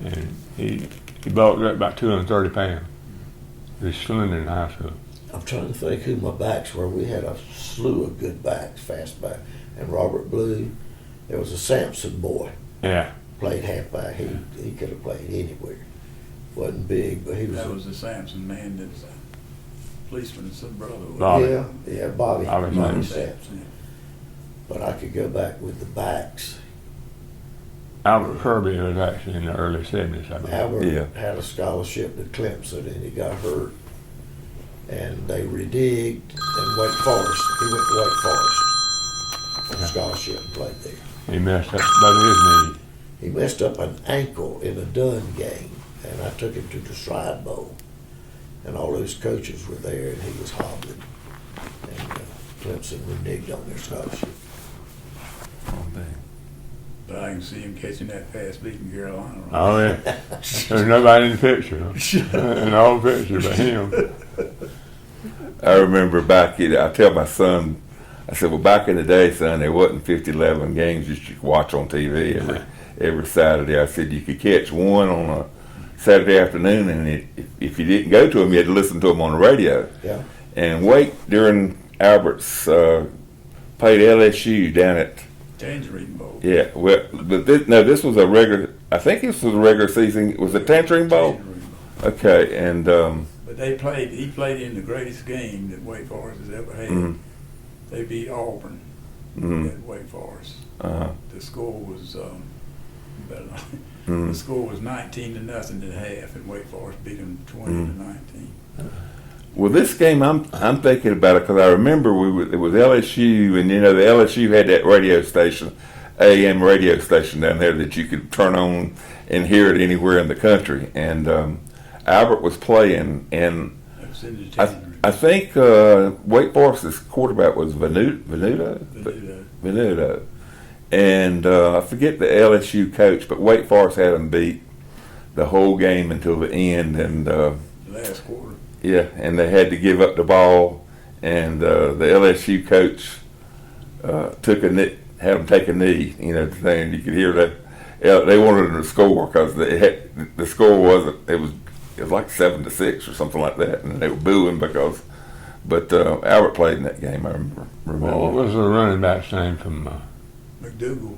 and he bulked up about 230 pounds. He was slender in high school. I'm trying to think who my backs were. We had a slew of good backs, fast back. And Robert Blue. There was a Sampson boy, Yeah, played halfback. He could have played anywhere. Wasn't big, but he was. That was the Sampson man that's policeman's brother. Bobby. Yeah, Bobby. Bobby Bobby Sampson. Sampson. But I could go back with the backs. Albert Kirby was actually in the early '70s, I believe. Albert Yeah. had a scholarship to Clemson, and he got hurt. And they redigged, and Wake Forest. He went to Wake Forest on scholarship and played there. He messed up both his knees. He messed up an ankle in a Dunn game, and I took him to the Shrine Bowl, and all those coaches were there, and he was hobbling. And Clemson reneged on their scholarship. But I can see him catching that pass beating Carolina. Oh yeah, there's nobody in the picture, in the whole picture but him. I remember I tell my son, I said, well, back in the day, son, there wasn't 50-11 games you could watch on TV every Saturday. I said, you could catch one on a Saturday afternoon, and if you didn't go to them, you had to listen to them on the radio. Yeah. And Wake, during Albert's, played LSU down at, Tangerine Bowl. yeah, well, but this was a regular, I think this was a regular season, was it Tangerine Bowl? Tangerine Bowl. Okay, and But he played in the greatest game that Wake Forest has ever had. Mhm. They beat Auburn Mhm. at Wake Forest. uh, The score was Mhm. the score was 19-0 at half, and Wake Forest beat them 20-19. well, this game I'm thinking about it because I remember it was LSU, and you know the LSU had that radio station, AM radio station down there that you could turn on and hear it anywhere in the country, and Albert was playing, and That was in the Tangerine. I think Wake Forest's quarterback was Venuto. Venuto. And I forget the LSU coach, but Wake Forest had them beat the whole game until the end, and Last quarter. yeah, and they had to give up the ball, and the LSU coach had them take a knee, you know, and you could hear that they wanted them to score because the score wasn't. It was like 7-6 or something like that, and they were booing because. But Albert played in that game. I remember. Well, what was the running back's name from? McDougal.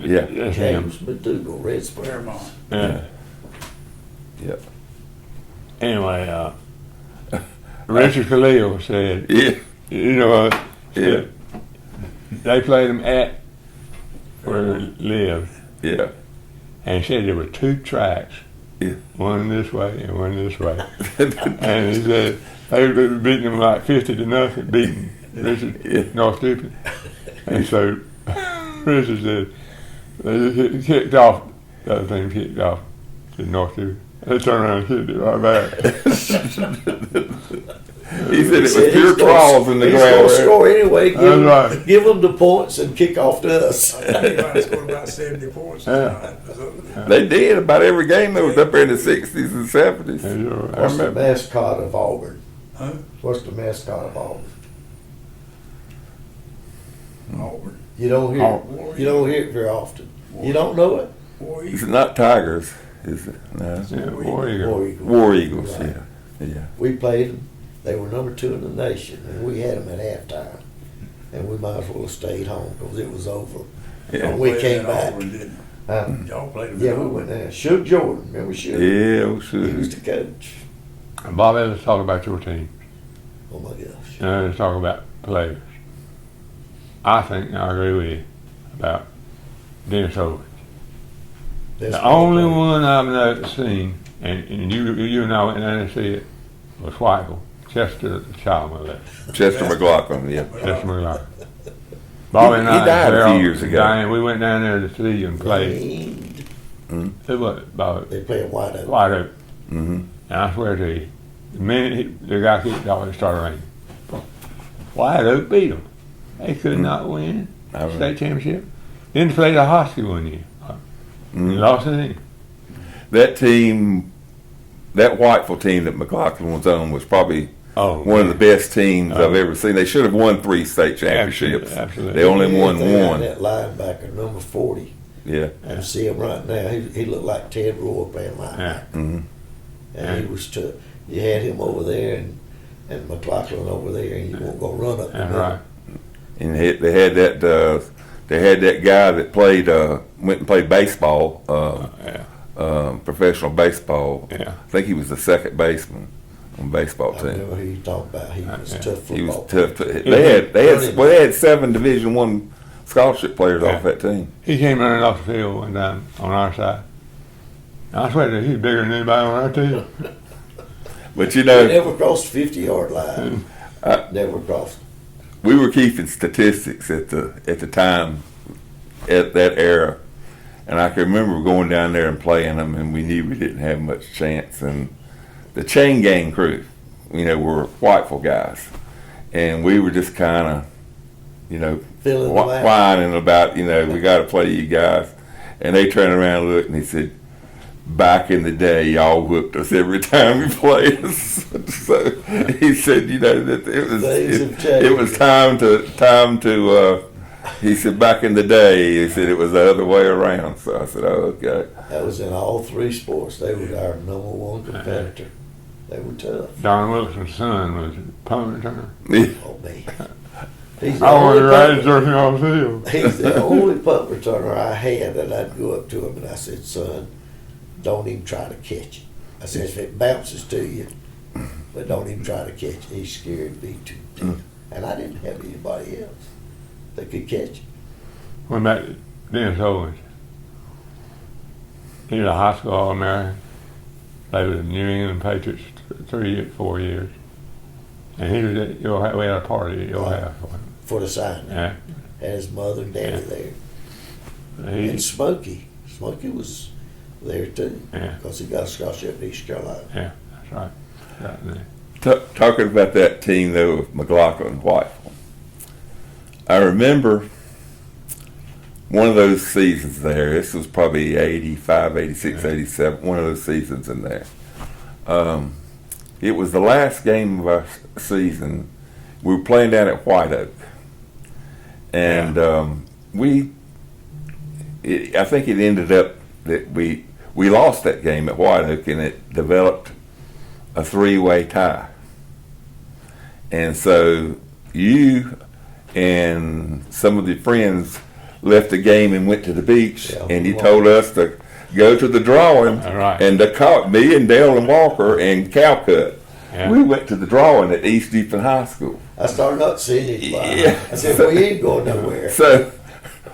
Yeah. That's him. James McDougal, Red Spur. Fairmont. Yeah. Yep. Anyway, Richard Khalil said, Yeah. you know, Yeah. they played him at where he lived, Yeah. and he said there were two tracks, Yeah. one this way and one this way. And he said they were beating him like 50-0, beating Richard Yeah. North Stupid. And so Richard said they just kicked off, the other team kicked off to North Stupid. They turned around and kicked it right back. He said it was Said pure he's gonna- claws in the he's gonna ground. score anyway. That's right. Give them the points and kick off to us. Everybody scored about 70 points tonight. They did about every game that was up there in the 60s and 70s. And I What's the remember, mascot of Auburn? Huh? What's the mascot of Auburn? Auburn. You don't hear. Auburn. You don't hear it very often. You don't know it. War It's Eagle. not Tigers, is it? No. yeah, War Eagle. War Eagles. War Eagles, Right. yeah. We played them. They were number 2 in the nation, and we had them at halftime. And we might as well have stayed home because it was over. Yeah. And we Played came in back. Auburn, didn't Huh? you? Y'all played them Yeah, in we Auburn. went there. Shug Jordan, remember Shug? Yeah, we He was should. the coach. Bobby, let's talk about your team. Oh my gosh. Let's talk about players. I think I agree with you about Dennis Owens. That's The what only they- one I've seen, and you and I went down to see it, was Whiteville. Chester, the child molester. Chester McLaughlin, yeah. Chester McLaughlin. Bobby and He I, died a few Harold, years ago. Diane, we went down there to see him play. Rained. It was Bobby. They play it wide open. Wide open. Mm-hmm. And I swear to you, the minute the guy kicked off, it started raining. Wide Oak beat them. They could not win I remember. state championship. Then they played a Hosky one year. Mhm. Lost it in. That team, that Whiteville team that McLaughlin was on was probably Oh, one of the best teams Oh. I've ever seen. They should have won 3 state championships. Absolutely. They only won They had one. That linebacker, number 40. Yeah. I see him right now. He looked like Ted Roy playing linebacker. Yeah. Mm-hmm. And he was tough. You had him over there and McLaughlin over there, and you weren't going to run up. That's and right. And they had that guy that played went and played baseball, Yeah. professional baseball. Yeah. I think he was the second baseman on the baseball I team. remember who you talked about. He was Yeah. a tough He was football. tough. They had 7 Division I scholarship players off that team. He came running off the field one time on our side. I swear to you, he's bigger than anybody on our team. But you He know, never crossed the 50-yard line. Uh, Never crossed. we were keeping statistics at the time, at that era, and I can remember going down there and playing them, and we knew we didn't have much chance. And the chain gang crew, were Whiteville guys, and we were just kind of, Filling the line. whining about, we got to play you guys. And they turned around and looked, and he said, "Back in the day, y'all whooped us every time we played us." So he said, that Things have it was changed. time to. He said, back in the day, he said it was the other way around. So I said, "Oh, okay." That was in all 3 sports. They were our number 1 competitor. They were tough. Don Wilson's son was a punt returner. Oh, man. He's the I wanted only to ride his punt- jersey on the field. He's the only punt returner I had that I'd go up to him and I said, "Son, don't even try to catch it." I said, "If it bounces to you, but don't even try to catch it." He's scared me to death. And I didn't have anybody else that could catch it. Went back to Dennis Owens. He was a high school All-American. Played with the New England Patriots 4 years. And he was at your house. We had a party at your house. For the sign. Yeah. Had his mother and daddy there. He, And Smokey. Smokey was there too. Yeah. Because he got a scholarship in East Carolina. yeah, that's right. Right there. Talking about that team though of McLaughlin and Whiteville, I remember one of those seasons there. This was probably 85, 86, 87, one of those seasons in there. It was the last game of our season. We were playing down at White Oak. And I think it ended up that we lost that game at White Oak, and it developed a 3-way tie. And so you and some of the friends left the game and went to the beach, Yeah. and you told us to go to the drawing, All right. and to call me and Dale and Walker and Calcutt. Yeah. We went to the drawing at East Houston High School. I started not seeing anybody. Yeah. I said, "We ain't going nowhere." So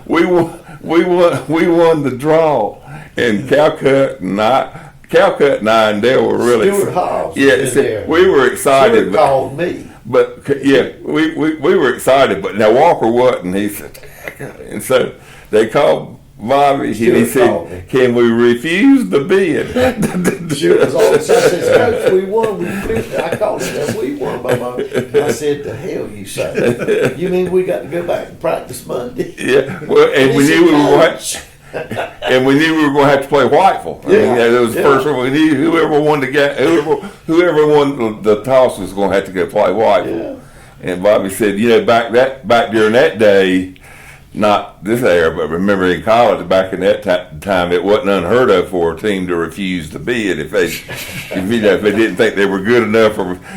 we won the draw, and Calcutt and I and Dale were really Stuart Hobbs was yeah. in so there. we were excited, Stuart called me. but yeah, we were excited. But now Walker wasn't. He said, and so they called Bobby, Stuart he called me. said, "Can we refuse the bid?" Sure, as all I said, Coach, we won. I called him, we won, Bubba. I said, the hell you say? You mean we got to go back and practice Monday? Yeah, well, and we knew we were going to have to play Whiteville. I mean, Yeah, that was the yeah. first one. We knew whoever won the game, whoever won the toss was going to have to go play Whiteville. Yeah. And Bobby said, back during that day, not this era, but remember in college back in that time, it wasn't unheard of for a team to refuse the bid if they didn't think they were good enough.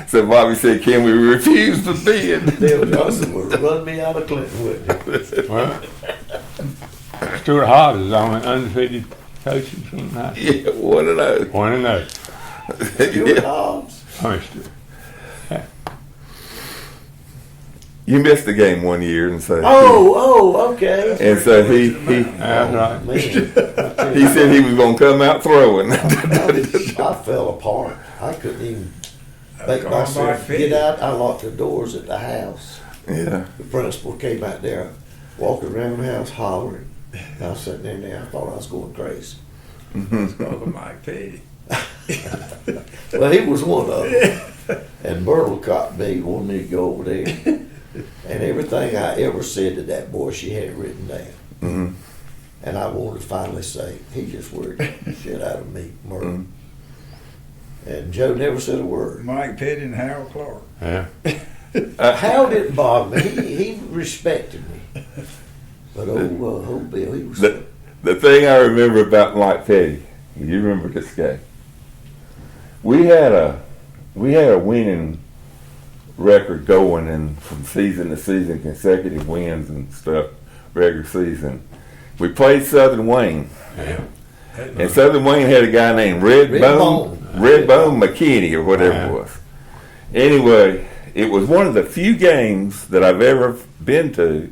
So Bobby said, "Can we refuse the bid?" Dale Johnson would run me out of Clinton, wouldn't he? Well, Stuart Hobbs is on an undefeated coaching team now. Yeah, 1-0. 1-0. Stuart Hobbs. Stuart. You missed the game one year, and so Okay. and so he That's right. Man, he said he was going to come out throwing. I fell apart. I couldn't even make Call myself Mike get Fitty. out. I locked the doors at the house. Yeah. The principal came out there, walking around the house hollering. I was sitting in there. I thought I was going crazy. It's called Mike Petty. Well, he was one of them. And Myrtle caught me, wanted me to go over there. And everything I ever said to that boy, she had it written down. Mm-hmm. And I wanted to finally say, he just worried the shit out of me, Myrtle. And Joe never said a word. Mike Petty and Harold Clark. Yeah. Hal didn't bother me. He respected me. But old Bill, he was. The thing I remember about Mike Petty, you remember this guy. We had a winning record going, and from season to season, consecutive wins and stuff, regular season. We played Southern Wayne, Yeah. and Southern Wayne had a guy named Redbone McKinney or whatever it was. Anyway, it was one of the few games that I've ever been to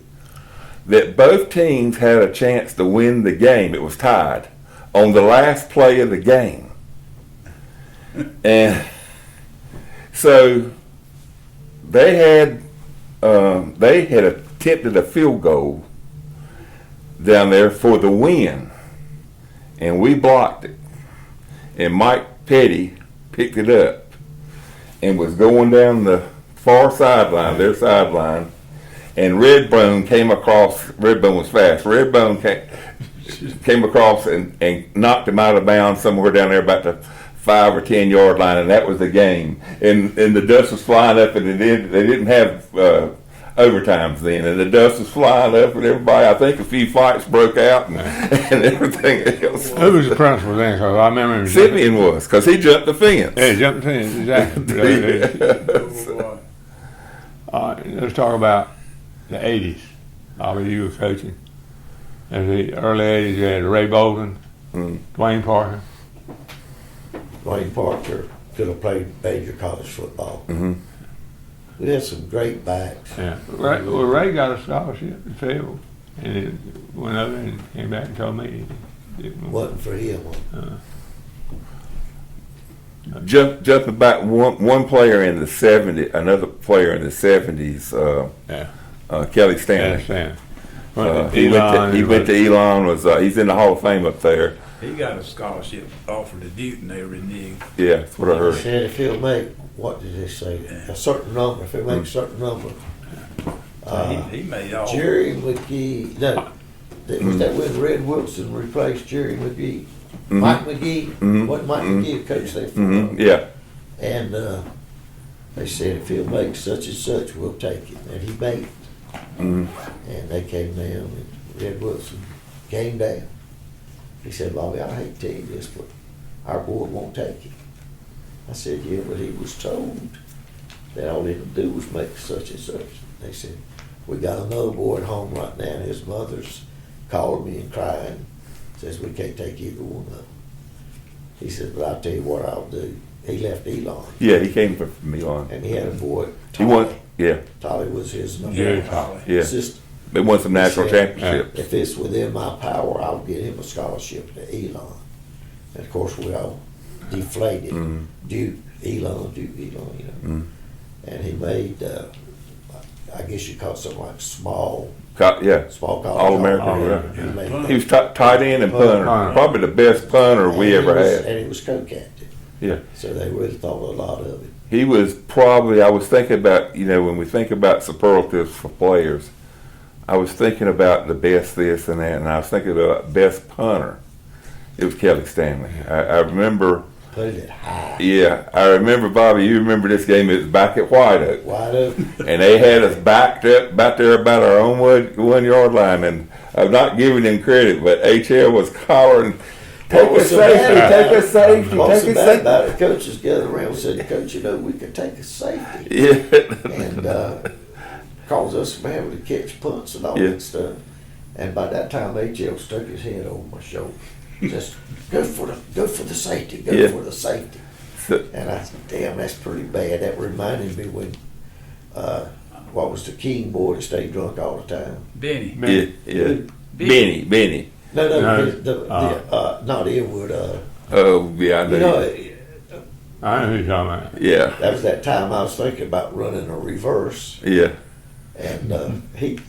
that both teams had a chance to win the game. It was tied on the last play of the game. And so they had attempted a field goal down there for the win, and we blocked it. And Mike Petty picked it up and was going down the far sideline, their sideline, and Redbone came across. Redbone was fast. Redbone came across and knocked him out of bounds somewhere down there about the 5 or 10 yard line, and that was the game. And the dust was flying up, and they didn't have overtimes then, and the dust was flying up, and everybody, I think a few fights broke out, and everything else. Who was the principal then? Because I remember him. Simeon was, because he jumped the fence. Yeah, he jumped in. Exactly. All right, let's talk about the 80s. Bobby, you were coaching. In the early 80s, you had Ray Bolden, Dwayne Parker. Dwayne Parker could have played major college football. Mm-hmm. We had some great backs. Yeah. Ray got a scholarship at Field, and it went over and came back and told me he didn't. Wasn't for him. Jumping back one player in the 70s, another player in the 70s, Kelly Stanley. Yeah, He went to Elon. He's in the Hall of Fame up there. He got a scholarship offered to Duke and they reneged. Yeah, that's what I He heard. said if he'll make, what did he say? A certain number. If he'll make a certain number. He made all. Jerry McGee. No, was that when Red Wilson replaced Jerry McGee? Mhm. Mike McGee. Mhm. Wasn't Mike McGee a coach there for Yeah. And they said if he'll make such and such, we'll take it. And he made it. Mm-hmm. And they came down, and Red Wilson came down. He said, Bobby, I hate to tell you this, but our board won't take it. I said, yeah, but he was told that all he could do was make such and such. They said, we got another boy at home right now, and his mother's calling me and crying. Says, we can't take either one of them. He said, but I'll tell you what I'll do. He left Elon, Yeah, he came from Elon. and he had a boy, He Tolly. won. Yeah, Tolly was his number. Yeah, Holly. yeah. Assistant. They won some national He said, championships. If it's within my power, I'll get him a scholarship to Elon. And of course, we all deflated. Mhm. Duke, Elon, you know. Mhm. And he made, I guess you call it something like small Yeah, small college All-American, All-American. yeah. He made he was tight end and punter. Probably the best punter we ever had. And he was co-captain. Yeah. So they really thought a lot of it. He was probably, I was thinking about, when we think about superlatives for players, I was thinking about the best this and that, and I was thinking about best punter. It was Kelly Stanley. I remember. Put it high. Yeah, I remember, Bobby, you remember this game, it was back at White Oak. Wide open. And they had us backed up about there about our own 1 yard line, and I'm not giving them credit, but HL was hollering, take a safety, take a safety, What was take so a bad safety. about it, coaches gathered around and said, Coach, we could take a safety. Yeah. And cause us from having to catch punts and all Yeah. that stuff. And by that time, HL stuck his head over my shoulder. Just go for the safety, go Yeah. for the safety. So, And I said, damn, that's pretty bad. That reminded me when, what was the King boy that stayed drunk all the time? Benny. yeah. Benny. No, not Edward. Oh, yeah, I You know. know, I know who you're talking about. Yeah, that was that time I was thinking about running a reverse. yeah. And he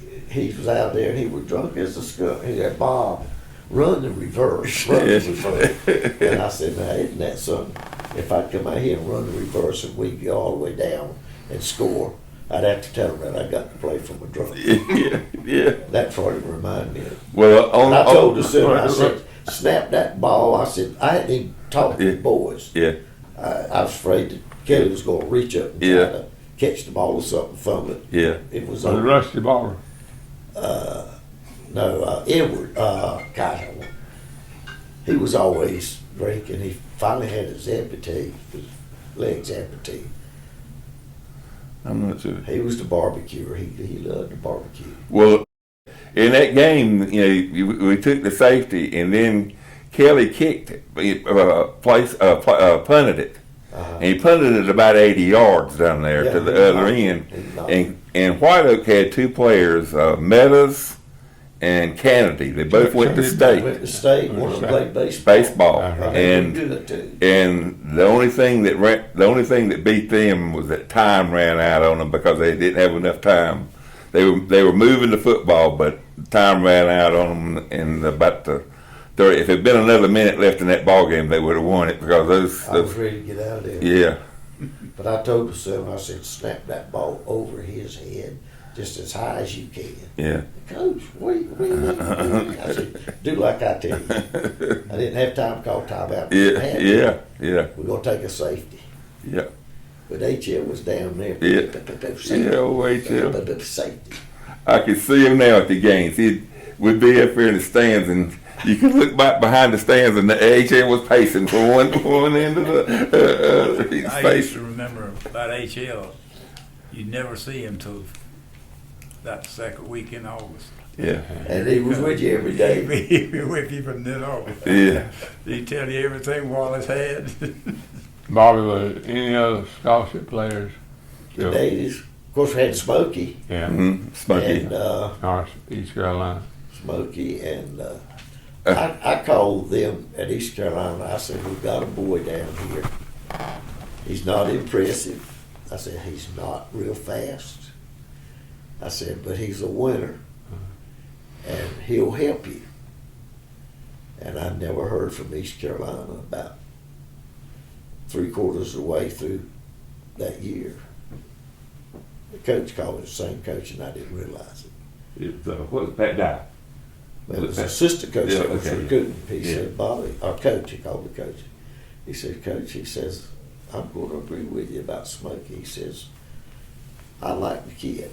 was out there and he was drunk as a skunk. He said, Bob, run the reverse, run the reverse. And I said, now, isn't that something? If I'd come out here and run the reverse and we'd go all the way down and score, I'd have to tell him that I got to play from a drunk. Yeah. That's what it reminded me of. Well, And I told the center, I said, snap that ball. I said, I hadn't even talked to the boys. Yeah, I was afraid that Kelly was going to reach up and try to catch the ball or something from it. yeah. It was Was it over. Rusty Barber? No, Edward, God, he was always drinking. He finally had his amputee, his legs amputee. I'm not sure. He was the barbecuer. He loved the barbecue. Well, in that game, we took the safety, and then Kelly kicked it, punted it. And he punted it about 80 yards down there Yeah, to the he other knocked end. it. He knocked it. And White Oak had two players, Meadows and Kennedy. They both went to Went state to state. One of them played baseball. baseball, Right. and Good too. the only thing that beat them was that time ran out on them because they didn't have enough time. They were moving the football, but time ran out on them, and about the 30. If it had been another minute left in that ball game, they would have won it because I was those ready to get out of there. yeah. But I told the son, I said, snap that ball over his head just as high as you can. Yeah. Coach, what do you mean? I said, do like I tell you. I didn't have time to call timeout. Yeah. We're going to take a safety. Yeah. But HL was down there. Yeah. Safety. Yeah, old HL. Safety. I can see him now at the games. We'd be up here in the stands, and you could look back behind the stands, and the HL was pacing from one end of the I face. used to remember about HL, you'd never see him till that second week in August. Yeah. And he was with you every day. He'd be with you from then on. Yeah. He'd tell you everything Wallace had. Bobby, was any other scholarship players? The Still? ladies. Of course, we had Smokey. Yeah. Mm-hmm. Smokey. And North, East Carolina. Smokey. And I called them at East Carolina. I said, we've got a boy down here. He's not impressive. I said, he's not real fast. I said, but he's a winner. And he'll help you. And I never heard from East Carolina about 3/4 of the way through that year. The coach called it the same coach, and I didn't realize it. What was Pat Dye? It was the assistant coach Yeah, that was okay. recruiting. He Yeah. said, Bobby, our coach, he called the coach. He said, Coach, he says, I'm going to agree with you about Smokey. He says, I like the kid.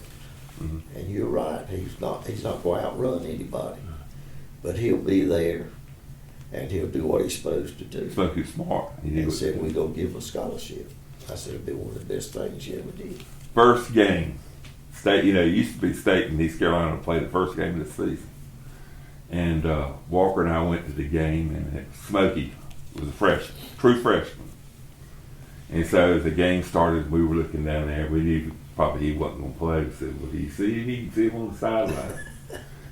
Mhm. And you're right. He's not going to outrun anybody. But he'll be there, and he'll do what he's supposed to do. Smokey's smart. He said, we're going to give him a scholarship. I said, it'll be one of the best things you ever did. First game, state. It used to be state in East Carolina to play the first game of the season. And Walker and I went to the game, and Smokey was a freshman, true freshman. And so as the game started, we were looking down there. We knew probably he wasn't going to play. We said, well, do you see him? You can see him on the sideline.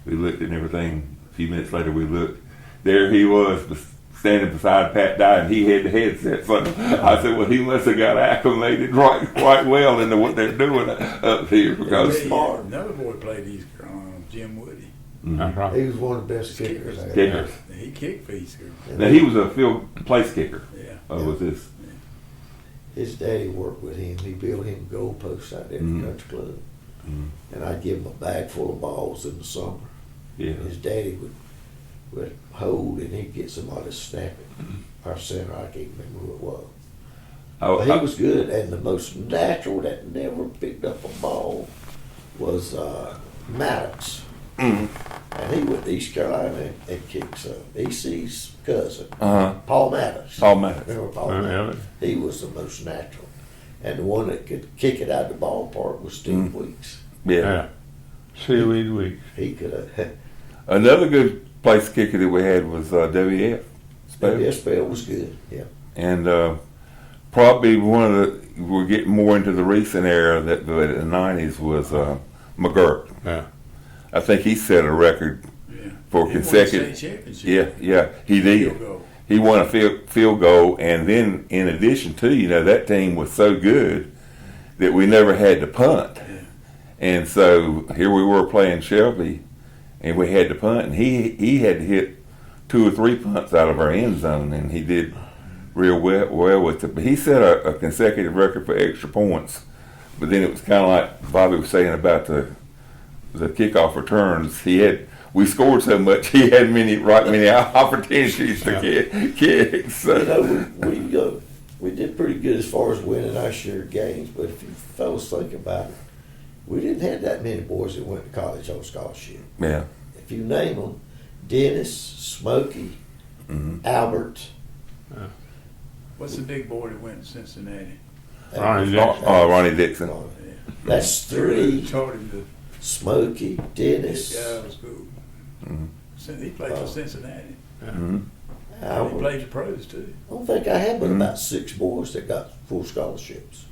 We looked and everything. A few minutes later, we looked. There he was, standing beside Pat Dye, and he had the headset. So I said, well, he must have got acclimated quite well into what they're doing up here. Because Another boy played East Carolina, Jim Woody. That's right. He was one of the best kickers I ever Kickers. He kicked for East Girl. had. Now he was a field place kicker. Yeah. Was this? His daddy worked with him. He built him goalposts out there at the country club. And I'd give him a bag full of balls in the summer. Yeah. And his daddy would hold and he'd get somebody to snap it. Our center, I can't remember who it was. Oh, But he was good, and the most natural that never picked up a ball was Maddox. And he went to East Carolina and kicked some. EC's cousin, Paul Maddox. Paul Maddox. Remember Paul Yeah. Maddox? He was the most natural. And the one that could kick it out of the ballpark was Steve Weeks. Yeah. Yeah. Seaweed Weeks. He could have. Another good place kicker that we had was WF. SPL was good, yeah. And probably one of the, we're getting more into the recent era that but in the 90s was McGurk. Yeah. I think he set a record Yeah. for He won the consecutive. state championship. Yeah, he did. Field goal. He won a field goal, and then in addition to, that team was so good that we never had to punt. Yeah. And so here we were playing Shelby, and we had to punt, and he had to hit 2 or 3 punts out of our end zone, and he did real well with it. But he set a consecutive record for extra points. But then it was kind of like Bobby was saying about the kickoff returns. We scored so much, he had many opportunities to kick. So. We did pretty good as far as winning our share of games, but if you fellas think about it, we didn't have that many boys that went to college on scholarship. Yeah. If you name them, Dennis, Smokey, Albert. What's the big boy that went to Cincinnati? Ronnie Dixon. Ronnie Dixon. That's 3. Taught him to Smokey, Dennis, get out of school. He played for Cincinnati. He Albert. played the pros too. I don't think I had but about 6 boys that got full scholarships.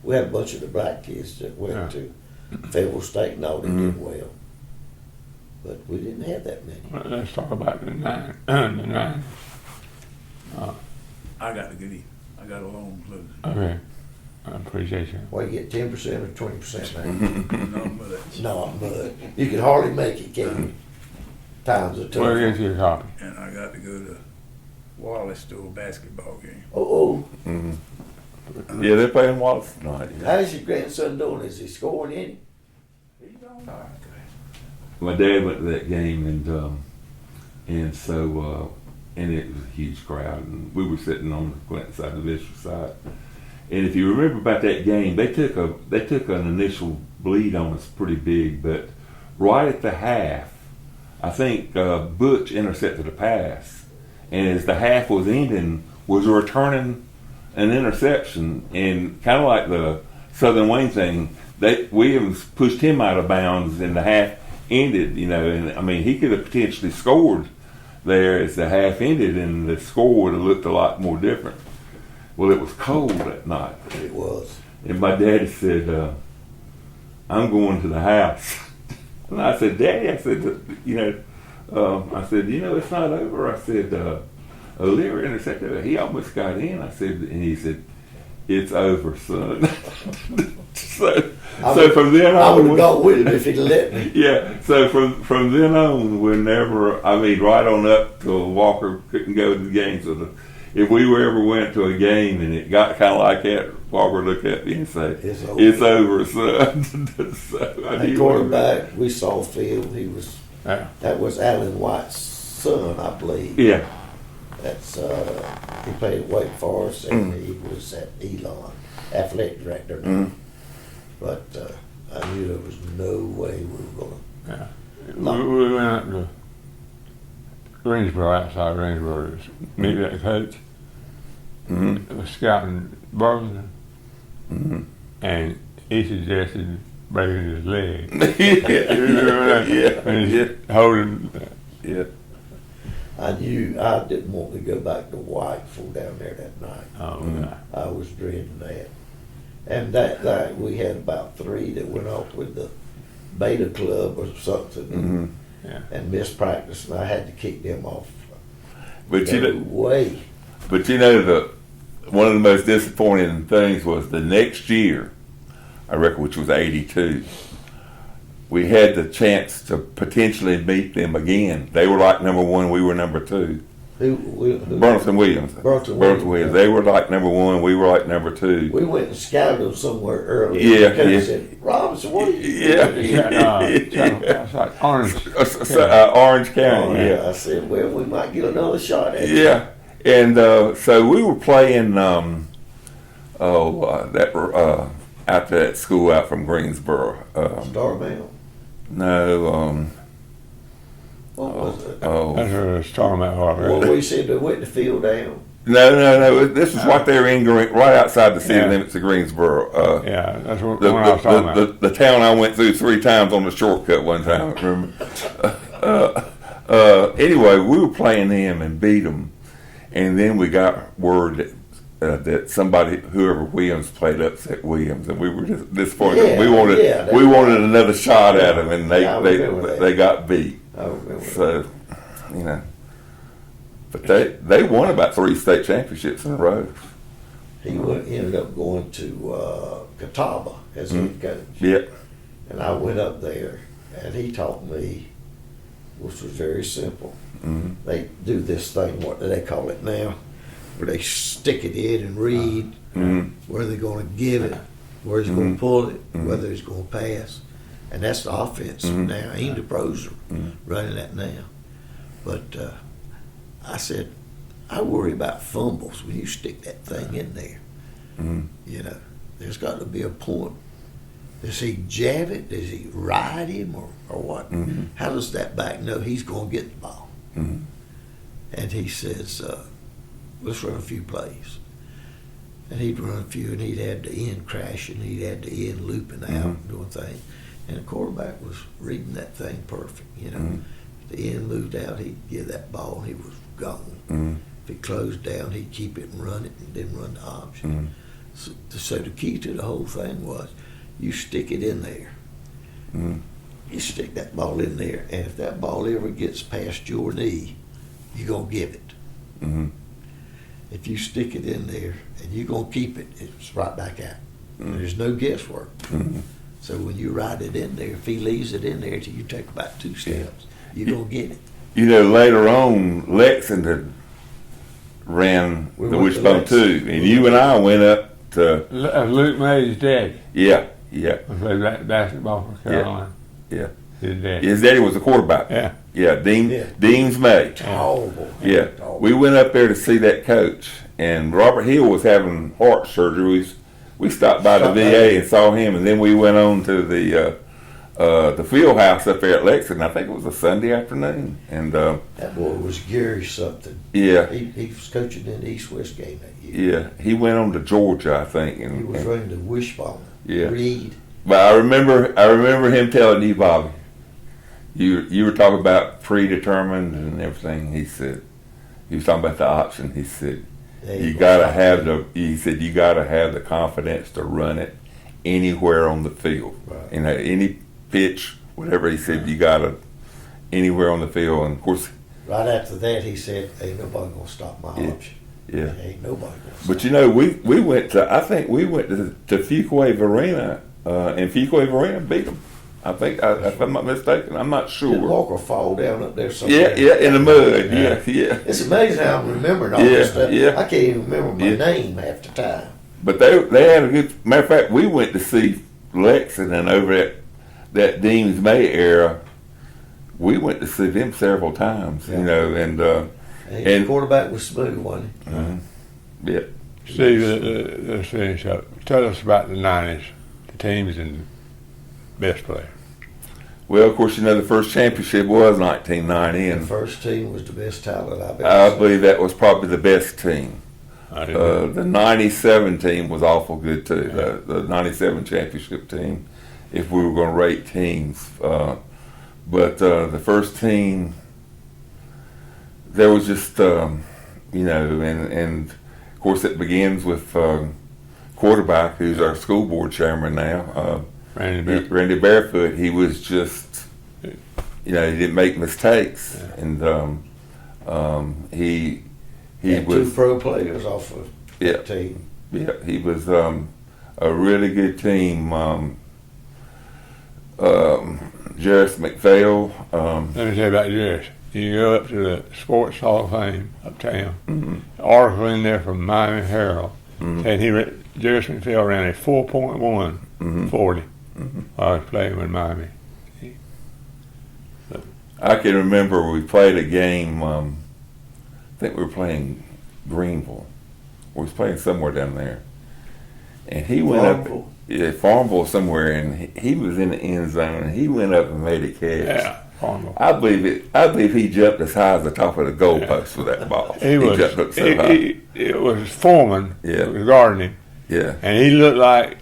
We had a bunch of the black kids that went to Fayetteville State and all they did well. But we didn't have that many. Well, let's talk about the nine. The nine. I got a goodie. I got a long close. Okay. I appreciate you. Well, you get 10% or 20% now. Not much. No, but you can hardly make it, can you? Times are tough. Well, get you a copy. And I got to go to Wallace to a basketball game. Oh, Yeah, they're playing Wallace tonight. how's your grandson doing? Is he scoring any? He's all right. My dad went to that game, and so it was a huge crowd, and we were sitting on the Clinton side, the Bishop side. And if you remember about that game, they took an initial bleed on us pretty big, but right at the half, I think Butch intercepted a pass, and as the half was ending, was returning an interception, and kind of like the Southern Wayne thing, Williams pushed him out of bounds, and the half ended. And I mean, he could have potentially scored there as the half ended, and the score would have looked a lot more different. Well, it was cold that night, It was. and my daddy said, "I'm going to the house." And I said, "Daddy," I said, it's not over." I said, "O'Leary intercepted. He almost got in." I said, and he said, "It's over, son." so from then I would have on, gone with him if he'd let me. yeah. So from then on, right on up till Walker couldn't go to the games. So if we ever went to a game and it got kind of like that, Walker looked at me and said, "It's over, son." So I The knew quarterback, we saw Phil. Yeah. That was Alan White's son, I believe. Yeah. That's he played at Wake Forest and he was at Elon, athletic director now. But I knew there was no way we were going to. Yeah. We went up to Greensboro, outside Greensboro, to meet that coach. It was scouting Burlington. And he suggested breaking his leg. You remember that? And he's holding. Yeah. I knew I didn't want to go back to Whiteville down there that night. Oh, yeah. I was dreading that. And that night we had about 3 that went off with the Beta Club or something Yeah. and missed practice, and I had to kick them off. But No way. one of the most disappointing things was the next year, I reckon, which was '82. we had the chance to potentially beat them again. They were like number one, we were number two. Who? Burleson Williams. Burleson Williams. They were like number one, we were like number two. We went and scouted them somewhere earlier. Yeah, The coach yeah. said, Robinson, what are you Yeah. doing? It's like Orange. Orange County, Oh, yeah. I said, well, we might get another shot at it. Yeah, and so we were playing out to that school out from Greensboro. Star Mound. No, What was it? That's what I was talking about. Well, we said they went the field down. no. This is right there in right outside the city Yeah. limits of Greensboro. Yeah, that's what the one I was talking about. The town I went through 3 times on the shortcut one time. Remember? Anyway, we were playing them and beat them, and then we got word that somebody, whoever Williams played, upset Williams, and we were just disappointed. Yeah, we wanted another shot at them, and Yeah, I remember that. they got beat. I remember. So, you know, but they won about 3 state championships in a row. He ended up going to Catawba as head coach. Yep. And I went up there, and he taught me, which was very simple. Mm-hmm. They do this thing, what do they call it now, where they stick it in and read where they're going to give it, where he's going to pull it, whether he's going to pass. And that's the offense now. Even the pros are running that now. But I said, I worry about fumbles when you stick that thing in there. You know, there's got to be a point. Does he jab it? Does he ride him or what? How does that back know he's going to get the ball? And he says, let's run a few plays. And he'd run a few, and he'd have the end crashing, he'd have the end looping out and doing things. And the quarterback was reading that thing perfect, you know. If the end moved out, he'd give that ball, and he was gone. If it closed down, he'd keep it and run it, and then run the option. So the key to the whole thing was, you stick it in there. You stick that ball in there, and if that ball ever gets past your knee, you're going to give it. If you stick it in there and you're going to keep it, it's right back out. There's no guesswork. So when you ride it in there, if he leaves it in there till you take about 2 steps, you're going to get it. You know, later on, Lexington ran We the went to Wishbone too, and you and I went up to Luke May's dad yeah. played basketball for Carolina. Yeah. His dad. His daddy was a quarterback. Yeah. Yeah, Deems May. Oh, boy. Yeah, we went up there to see that coach, and Robert Hill was having heart surgery. We stopped by the VA and saw him, and then we went on to the field house up there at Lexington. I think it was a Sunday afternoon, and That boy was Gary something. yeah, He was coaching in the East-West game that year. yeah, he went on to Georgia, I think, He and, was running the Wishbone. Yeah. Reed. but I remember him telling you, Bobby, you were talking about predetermined and everything. He said he was talking about the option. He said you gotta have the confidence to run it anywhere on the field. Right. You know, any pitch, whatever. He said you gotta anywhere on the field, and of course, Right after that, he said, ain't nobody going to stop my option. yeah. Ain't nobody going to stop. But you know, we went to Fuquay Arena, and Fuquay Arena beat them. I think, if I'm not mistaken, I'm not Did sure. Walker fall down up there somewhere? Yeah, in the mud. Yeah. It's amazing how I'm remembering all Yeah, this stuff. yeah. I can't even remember my Yeah. name half the time. But they had a good. Matter of fact, we went to see Lexington over at that Deems May era. We went to see them several times, Yeah. you know, and The quarterback was smooth, wasn't he? yeah. Steve, let's finish up. Tell us about the 90s, the teams and best player. Well, of course, you know the first championship was 1990, The and first team was the best talent I've ever I seen. believe that was probably the best team. I didn't know. The 97 team was awful good too. The 97 championship team, if we were going to rate teams. But the first team, there was just, you know, and of course it begins with quarterback, who's our school board chairman now, Randy Barefoot. He was just, you know, he didn't make mistakes, and he Had was 2 pro players off of Yeah. the team. Yeah, he was a really good team. Jerris McPhail. Let me tell you about Jerris. You go up to the Sports Hall of Fame uptown. Article in there from Miami Herald. And Jerris McPhail ran a 4.1 40 while I was playing with Miami. I can remember we played a game. I think we were playing Greenville. We was playing somewhere down there, and he went Farmville? up. Yeah, Farmville somewhere, and he was in the end zone. And he went up and made a catch. Yeah, Farmville. I believe he jumped as high as the top of the goalpost with that ball. He jumped up so high. It was Foreman Yeah. regarding him, Yeah. and he looked like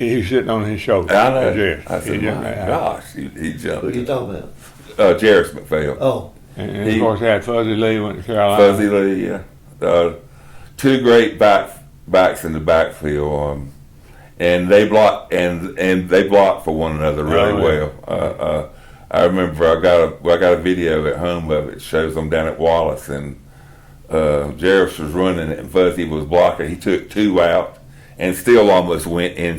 he was sitting on his shoulder. I know. Jerris. I said, He jumped my that high. gosh, he Who you jumped. talking about? Jerris McPhail. Oh, And of course, they had Fuzzy Lee went to Carolina. Fuzzy Lee, yeah. Two great backs in the backfield, and they block and they block for one another really well. I remember I got a video at home of it. It shows them down at Wallace, and Jerris was running and Fuzzy was blocking. He took two out and still almost went in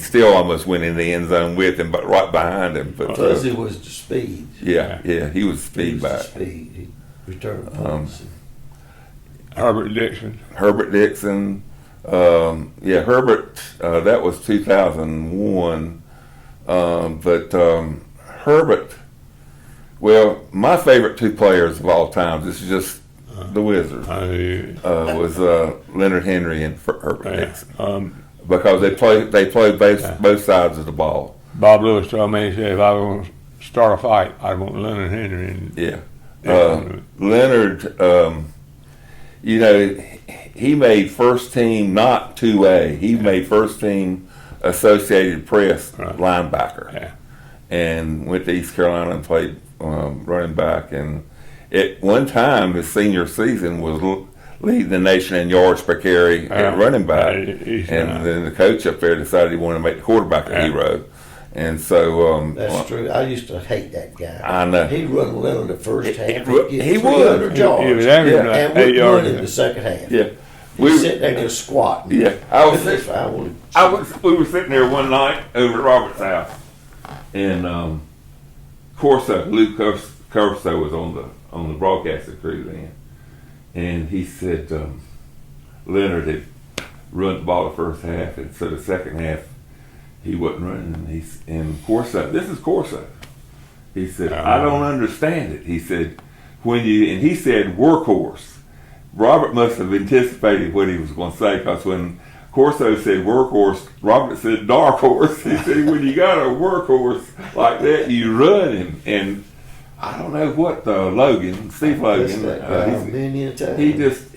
the end zone with him, but right behind him. But Fuzzy was the speed. yeah, he was a He speed was the back. speed. He returned punts. Herbert Dixon. Herbert Dixon. Herbert, that was 2001. Herbert, well, my favorite two players of all time, this is just the Wizards, was Leonard Henry and Herbert Dixon. Because they played both sides of the ball. Bob Lewis told me, he said, if I was going to start a fight, I'd want Leonard Henry. And Leonard, he made first team, not 2A. He made first team Associated Press linebacker. Yeah. And went to East Carolina and played running back. And at one time, his senior season was leading the nation in yards per carry at running back. And then the coach up there decided he wanted to make the quarterback a hero. And so That's true. I used to hate that guy. I know. He'd run Leonard the first half. He would. 300 yards. He was averaging and like we'd 8 run yards. in the second half. Yeah. He'd sit there and just squat. Yeah. We were sitting there one night over at Robert's house, and Luke Corso was on the broadcasting crew then, and he said Leonard had run the ball the first half, and so the second half he wasn't running. And Corso, this is Corso. He said, I don't understand it. He said, he said workhorse. Robert must have anticipated what he was going to say, because when Corso said workhorse, Robert said dark horse. He said, when you got a workhorse like that, you run him. And I don't know what Steve Logan, many times.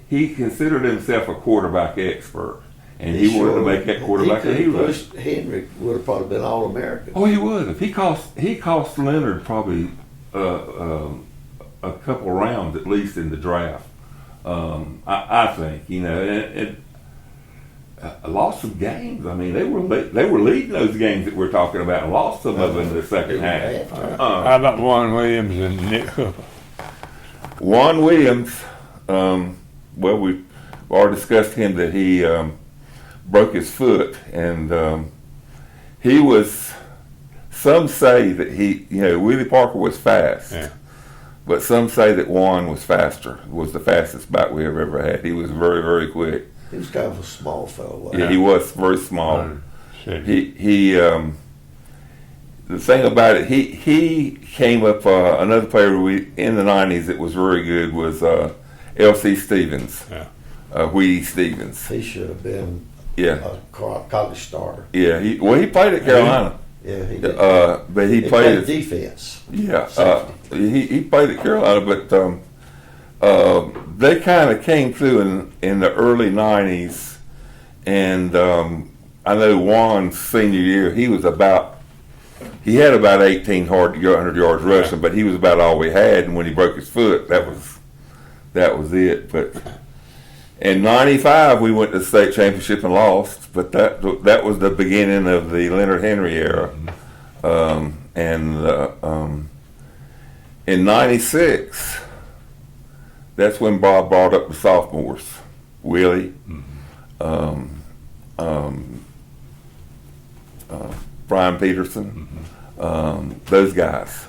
he considered himself a quarterback expert, and he wanted to make that quarterback a hero. Henry would have probably been All-American. Oh, he would have. He cost Leonard probably a couple rounds at least in the draft. I think, and lost some games. I mean, they were leading those games that we're talking about, and lost some of them in the second half. How about Juan Williams and Nick Hooper? Juan Williams, well, we already discussed him, that he broke his foot, and he was. Some say that Willie Parker was fast. Yeah. But some say that Juan was the fastest back we ever had. He was very, very quick. He was kind of a small fellow. Yeah, he was very small. He the thing about it, he came up, another player in the 90s that was very good was L.C. Stevens. Yeah. Wheaty Stevens. He should have been a college starter. Yeah, he played at Carolina. Yeah, he did. But he played defense. Yeah, he played at Carolina, but they kind of came through in the early 90s, and I know Juan's senior year, he had about 1,800 yards rushing, but he was about all we had, and when he broke his foot, that was it. But in 95, we went to the state championship and lost, but that was the beginning of the Leonard Henry era. In 96, that's when Bob brought up the sophomores, Willie, Brian Peterson, those guys.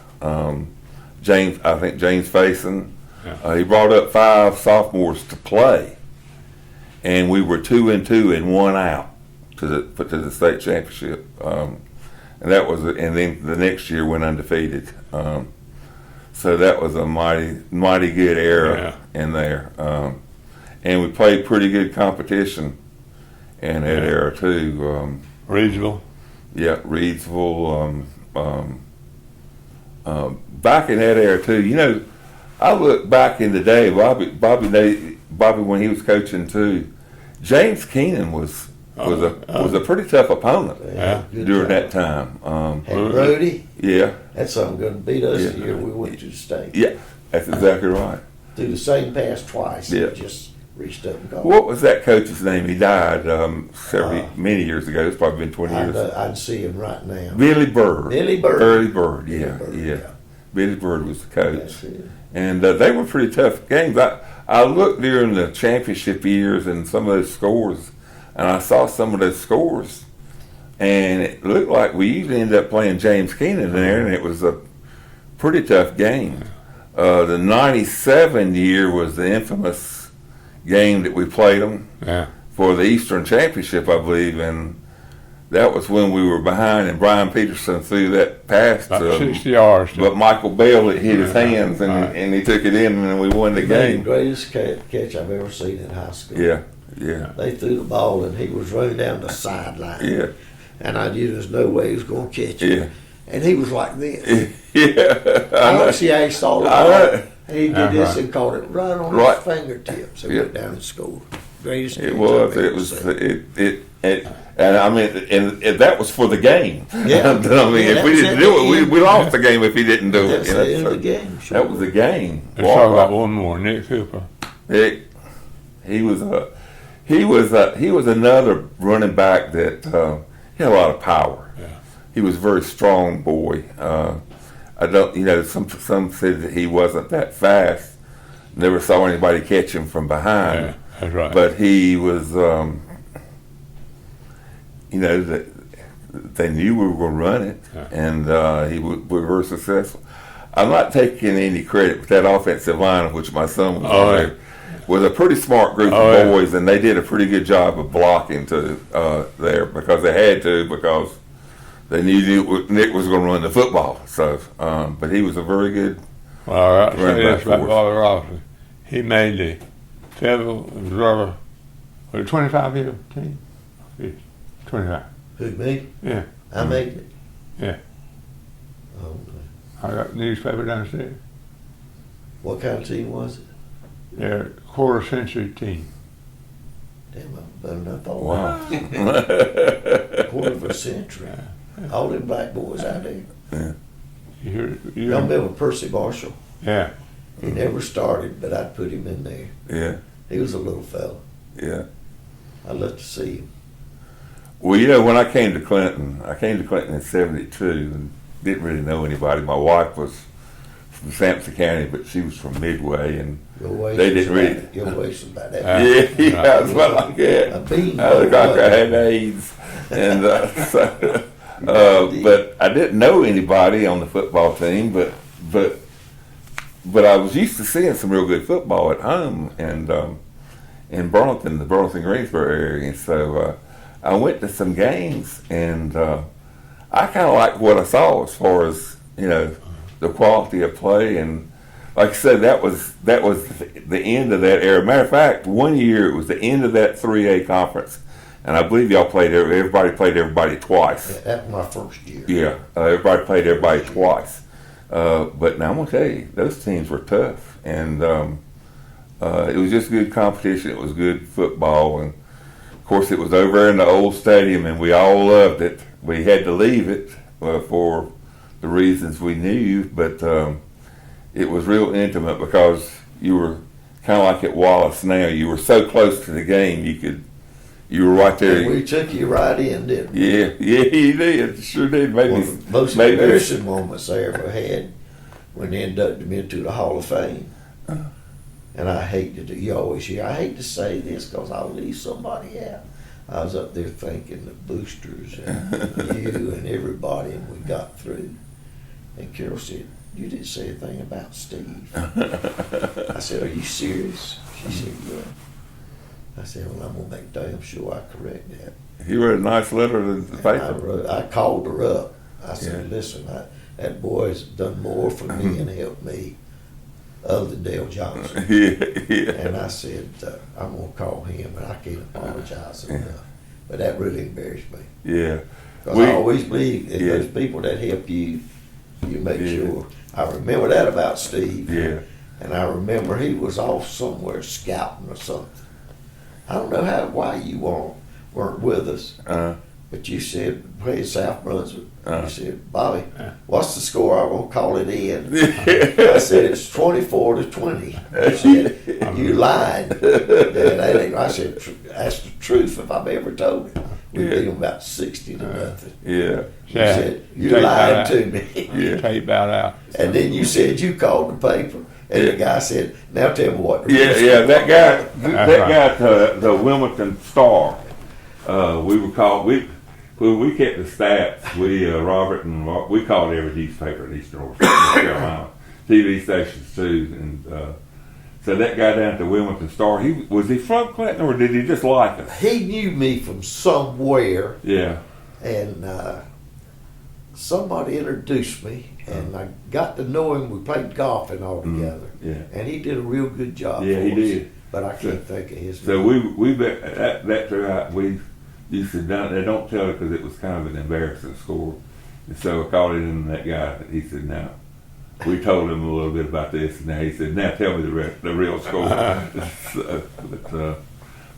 James Faison. Yeah. He brought up 5 sophomores to play, and we were 2-2 and 1 out to the state championship. And that was, and then the next year went undefeated. So that was a mighty good era in there. And we played pretty good competition in that era too. Reedsville. Yeah, Reedsville. Back in that era too, you know, I look back in the day, Bobby when he was coaching too. James Keenan was a pretty tough opponent during that time. And Brody, Yeah, that's something going to beat us the year we went to the state. yeah, that's exactly right. Through the same pass twice. Yeah. He just reached up and caught. What was that coach's name? He died many years ago. It's probably been 20 years. I'd see him right now. Billy Bird. Billy Bird. Billy Bird, yeah, Billy Bird, yeah. Billy Bird was the coach. That's it. And they were pretty tough games. I looked during the championship years and some of those scores, and I saw some of those scores, and it looked like we usually ended up playing James Keenan in there, and it was a pretty tough game. The 97 year was the infamous game that we played them for the Eastern Championship, I believe, and that was when we were behind, and Brian Peterson threw that pass to About him. 60 yards. But Michael Bell, it hit his hands, and he took it in, and we won the The game. greatest catch I've ever seen in high school. Yeah, yeah, They threw the ball and he was running down the sideline. yeah, And I knew there's no way he was going to catch it. yeah, And he was like this. yeah. I don't see how he saw the I ball. know. And he did That's this right. and caught it right on Right. his fingertips. He Yeah. went down and scored. Greatest catch It was. I've ever It was. seen. And I mean, and that was for the game. Yeah. I mean, Yeah, if we that didn't was do it. it, we lost the game if he didn't do it. That's you know, the end so of the game. Sure. that was the game. Let's talk about one more. Nick Cooper. He was another running back that he had a lot of power. Yeah. He was a very strong boy. I don't, you know, some said that he wasn't that fast. Never saw anybody catch him from behind. Yeah, that's right. But he was, you know, they knew we were going to run it, and we were very successful. I'm not taking any credit with that offensive line, of which my son was on there. Was a pretty smart group of boys, and they did a pretty good job of blocking there because they had to, because they knew Nick was going to run the football. So, but he was a very good. Well, I say Running this back about force. Bobby Robinson. He made the Federal Reserve with a 25-year team. 25. Who, me? Yeah. I made it. Yeah. Oh, I got newspaper downstairs. what kind of team was it? They're a quarter-century team. Damn, I'm better than I thought. Wow. Quarter of a century. All them black boys out there. You hear? Y'all remember Percy Marshall? Yeah. He never started, but I'd put him in there. Yeah, He was a little fella. yeah. I'd love to see him. Well, you know, when I came to Clinton in '72 and didn't really know anybody. My wife was from Sampson County, but she was from Midway, and Your waist they was didn't really. about- Your waist was about that. Yeah, I was about like A that. bean I looked like I bowl. had AIDS, and but I didn't know anybody on the football team. But I was used to seeing some real good football at home, and in Burlington, the Burlington-Greensboro area. And so I went to some games, and I kind of liked what I saw as far as, you know, the quality of play. And like I said, that was the end of that era. Matter of fact, one year it was the end of that 3A conference, and I believe y'all played everybody played everybody twice. That was my first year. Yeah, everybody played everybody twice. But now I'm gonna tell you, those teams were tough, and it was just good competition. It was good football, and of course it was over in the old stadium, and we all loved it. We had to leave it for the reasons we knew, but it was real intimate because you were kind of like at Wallace now. You were so close to the game, you were right there. And we took you right in, didn't we? Yeah, you did. Sure did. One of the most embarrassing moments I ever had when they inducted me into the Hall of Fame. And I hate to do, you always hear, I hate to say this because I'll leave somebody out. I was up there thanking the boosters and you and everybody, and we got through. And Carol said, "You didn't say anything about Steve." I said, "Are you serious?" She said, "Yeah." I said, "Well, I'm gonna make damn sure I correct that." He wrote a nice letter to the paper. I called her up. I said, Yeah. "Listen, that boy's done more for me and helped me other than Dale Johnson." Yeah. And I said, "I'm gonna call him, and I can't apologize enough." But that really embarrassed me. Yeah. Because I always believe in those people that help you, you make sure. I remember that about Steve. Yeah. And I remember he was off somewhere scouting or something. I don't know why you weren't with us. But you said, "Hey, South Brunswick." You said, "Bobby, what's the score? I'm going to call it in." I said, "It's 24-20. You said, "You lied." I said, "That's the truth if I've ever told it." We beat them about 60-0. Yeah. You said, "You lied to me." Yeah. Tape that out. And then you said you called the paper. And the guy said, "Now tell me what." That guy, the Wilmington Star. We kept the stats. Robert and we called every newspaper in Eastern North Carolina, TV stations too, and so that guy down at the Wilmington Star, was he from Clinton or did he just like us? He knew me from somewhere. Yeah. And somebody introduced me, and I got to know him. We played golfing all together. Yeah. And he did a real good job. Yeah, for he us, did. But I can't think of his So name. we that throughout we used to they don't tell it because it was kind of an embarrassing score, and so I called it in that guy. He said, "Now." We told him a little bit about this, and now he said, "Now tell me the real score."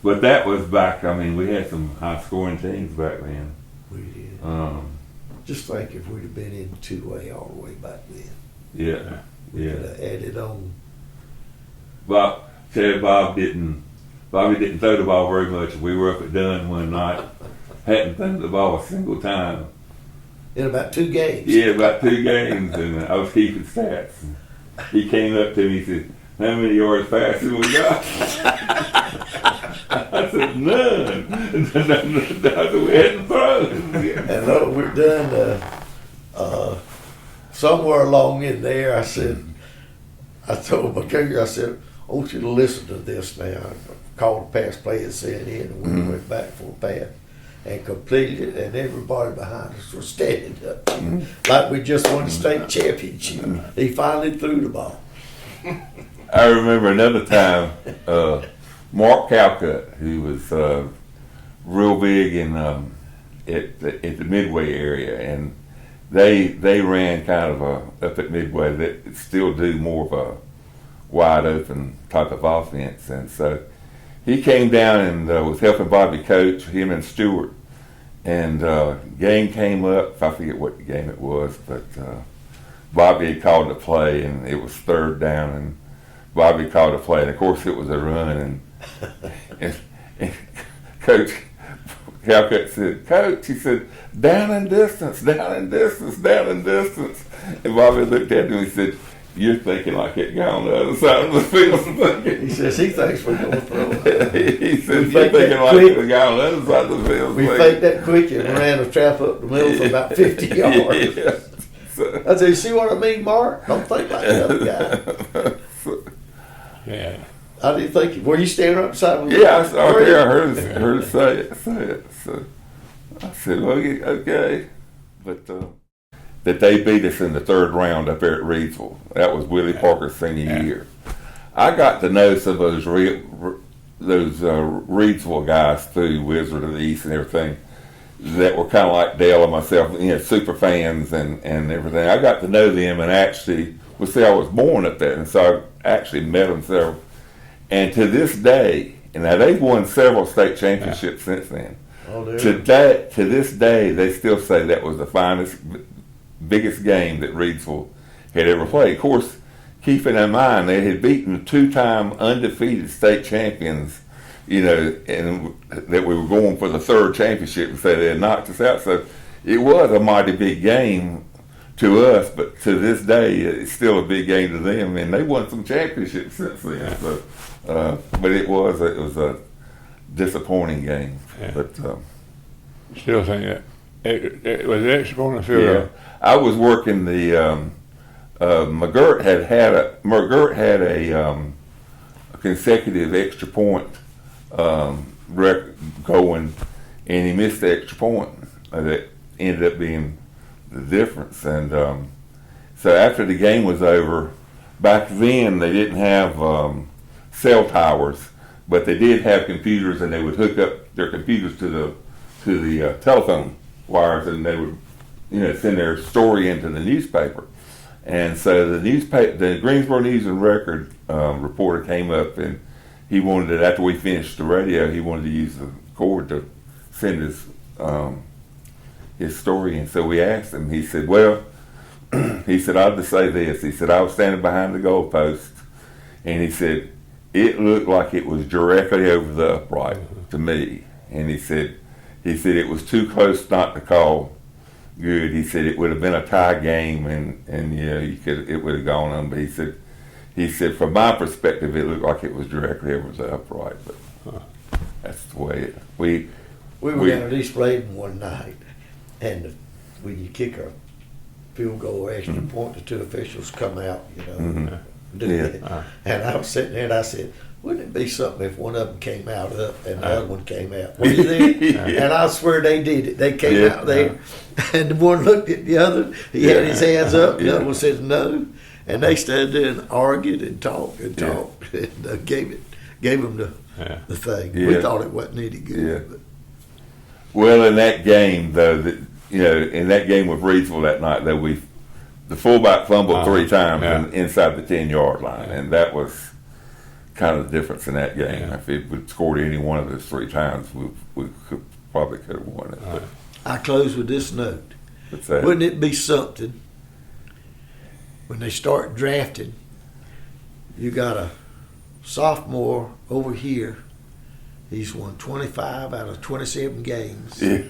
But that was back. I mean, we had some high scoring teams back then. We did. Just think if we'd have been in 2A all the way back then. Yeah, We yeah. could have added on. Bobby didn't throw the ball very much. We were up at Dunn one night, hadn't thrown the ball a single time. In about 2 games. Yeah, about 2 games, and I was keeping stats. And he came up to me and said, "How many yards passing we got?" I said, "None." I said, "We hadn't thrown." And we're done. Somewhere along in there, I told McCougar, I said, "I want you to listen to this now." I called the pass play and sent in, and we went back for a pass and completed it, and everybody behind us was standing up like we just won the state championship. He finally threw the ball. I remember another time, Mark Calcutt, who was real big in at the Midway area, and they ran kind of up at Midway that still do more of a wide open type of offense, and so he came down and was helping Bobby coach, him and Stewart, and game came up. I forget what game it was, but Bobby had called the play, and it was 3rd down, and Bobby called a play, and of course it was a run, and Coach Calcutt said, "Coach," he said, down in distance, down in distance, down in distance." And Bobby looked at him and he said, "You're thinking like that guy on the other side of the field." He says he thinks we're going to throw it. He said, "You're thinking like the guy on the other side of the field." We faked that quick and ran a trap up the middle for about 50 yards. Yeah. So, I said, "You see what I mean, Mark? Don't think like the other guy." Yeah. I didn't think. Were you standing up beside me? yeah, I saw it. I heard her say it. So I said, "Okay," but that they beat us in the 3rd round up there at Reedsville. That was Willie Parker's senior year. I got to know some of those Reedsville guys through Wizard of the East and everything that were kind of like Dale and myself, super fans and everything. I got to know them and actually, I was born up there, and so I actually met them several. And to this day, and now they've won several state championships since then. Oh, To this day, they still say that was the finest, biggest game that Reedsville had ever played. Of course, keeping in mind they had beaten the 2-time undefeated state champions, and that we were going for the 3rd championship, and so they had knocked us out. So it was a mighty big game to us, but to this day, it's still a big game to them, and they won some championships since then. So, but it was a disappointing games. Yeah. But Still think that it was an extra point of field yeah, goal. I was working the McGirt had a consecutive extra point going, and he missed the extra point that ended up being the difference. And so after the game was over, back then they didn't have cell towers, but they did have computers, and they would hook up their computers to the telephone wires, and they would, send their story into the newspaper. And so the Greensboro News and Record reporter came up, and he wanted it, after we finished the radio, he wanted to use the cord to send his story. And so we asked him. He said, "Well," he said, "I'll just say this." He said, "I was standing behind the goalpost, and he said it looked like it was directly over the upright to me." And he said it was too close not to call good. He said it would have been a tie game, and it would have gone on. But he said from my perspective, it looked like it was directly over the upright. But that's the way we were down at East Bladen one night, and when you kick a field goal or extra point, the two officials come out, do it. And I was sitting there and I said, wouldn't it be something if one of them came out up and the other one came out? Were you there? And I swear they did it. They came out there, and the one looked at the other. He had his hands up. The other one said no, and they stood there and argued and talked and talked, and gave them the thing. We thought it wasn't any good. Yeah. But. Well, in that game though, in that game with Reedsville that night, though, the fullback fumbled 3 times inside the 10-yard line, and that was kind of the difference in that game. Yeah. If it would scored any one of those 3 times, we probably could have won it. But I close with this note. what's that? Wouldn't it be something when they start drafting? You got a sophomore over here. He's won 25 out of 27 games. Yeah.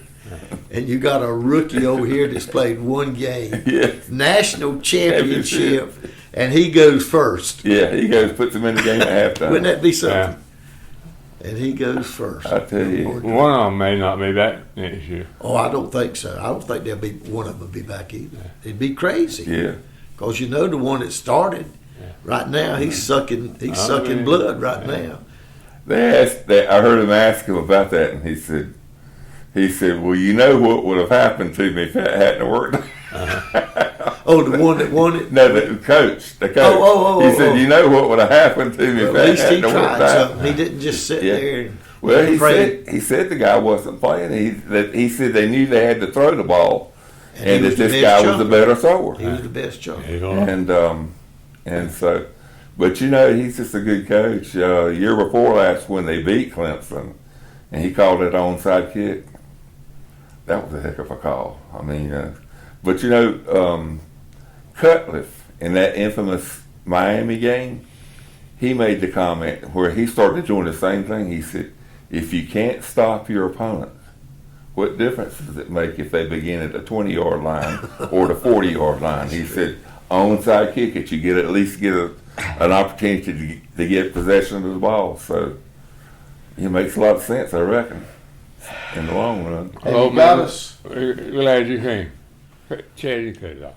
And you got a rookie over here that's played 1 game. Yeah. National championship, and he goes first. Yeah, he puts him in the game at halftime. Wouldn't that be something? And he goes first. I tell you. One of them may not be back next year. Oh, I don't think so. I don't think there'll be one of them will be back either. It'd be crazy. Yeah. Because the one that started right now, he's sucking blood right now. I heard him ask him about that, and he said, "Well, you know what would have happened to me if that hadn't worked." Oh, the one that won it? No, the coach. The coach. Oh, he said, "You know what would have happened to me if At that least he hadn't worked tried out." something. He didn't just sit there and Well, afraid. he said the guy wasn't playing. He said they knew they had to throw the ball, and he that was the this best guy was the jumper. better thrower. He was the best jumper. And so, but he's just a good coach. Year before last, when they beat Clemson, and he called it onside kick, that was a heck of a call. I mean, but Cutcliffe in that infamous Miami game, he made the comment where he started doing the same thing. He said, "If you can't stop your opponent, what difference does it make if they begin at the 20-yard line or the 40-yard line?" He said, "Onside kick it, you at least get an opportunity to get possession of the ball." So it makes a lot of sense, I reckon, in the long run. And you got us. Glad you came. Chad, you cut it off.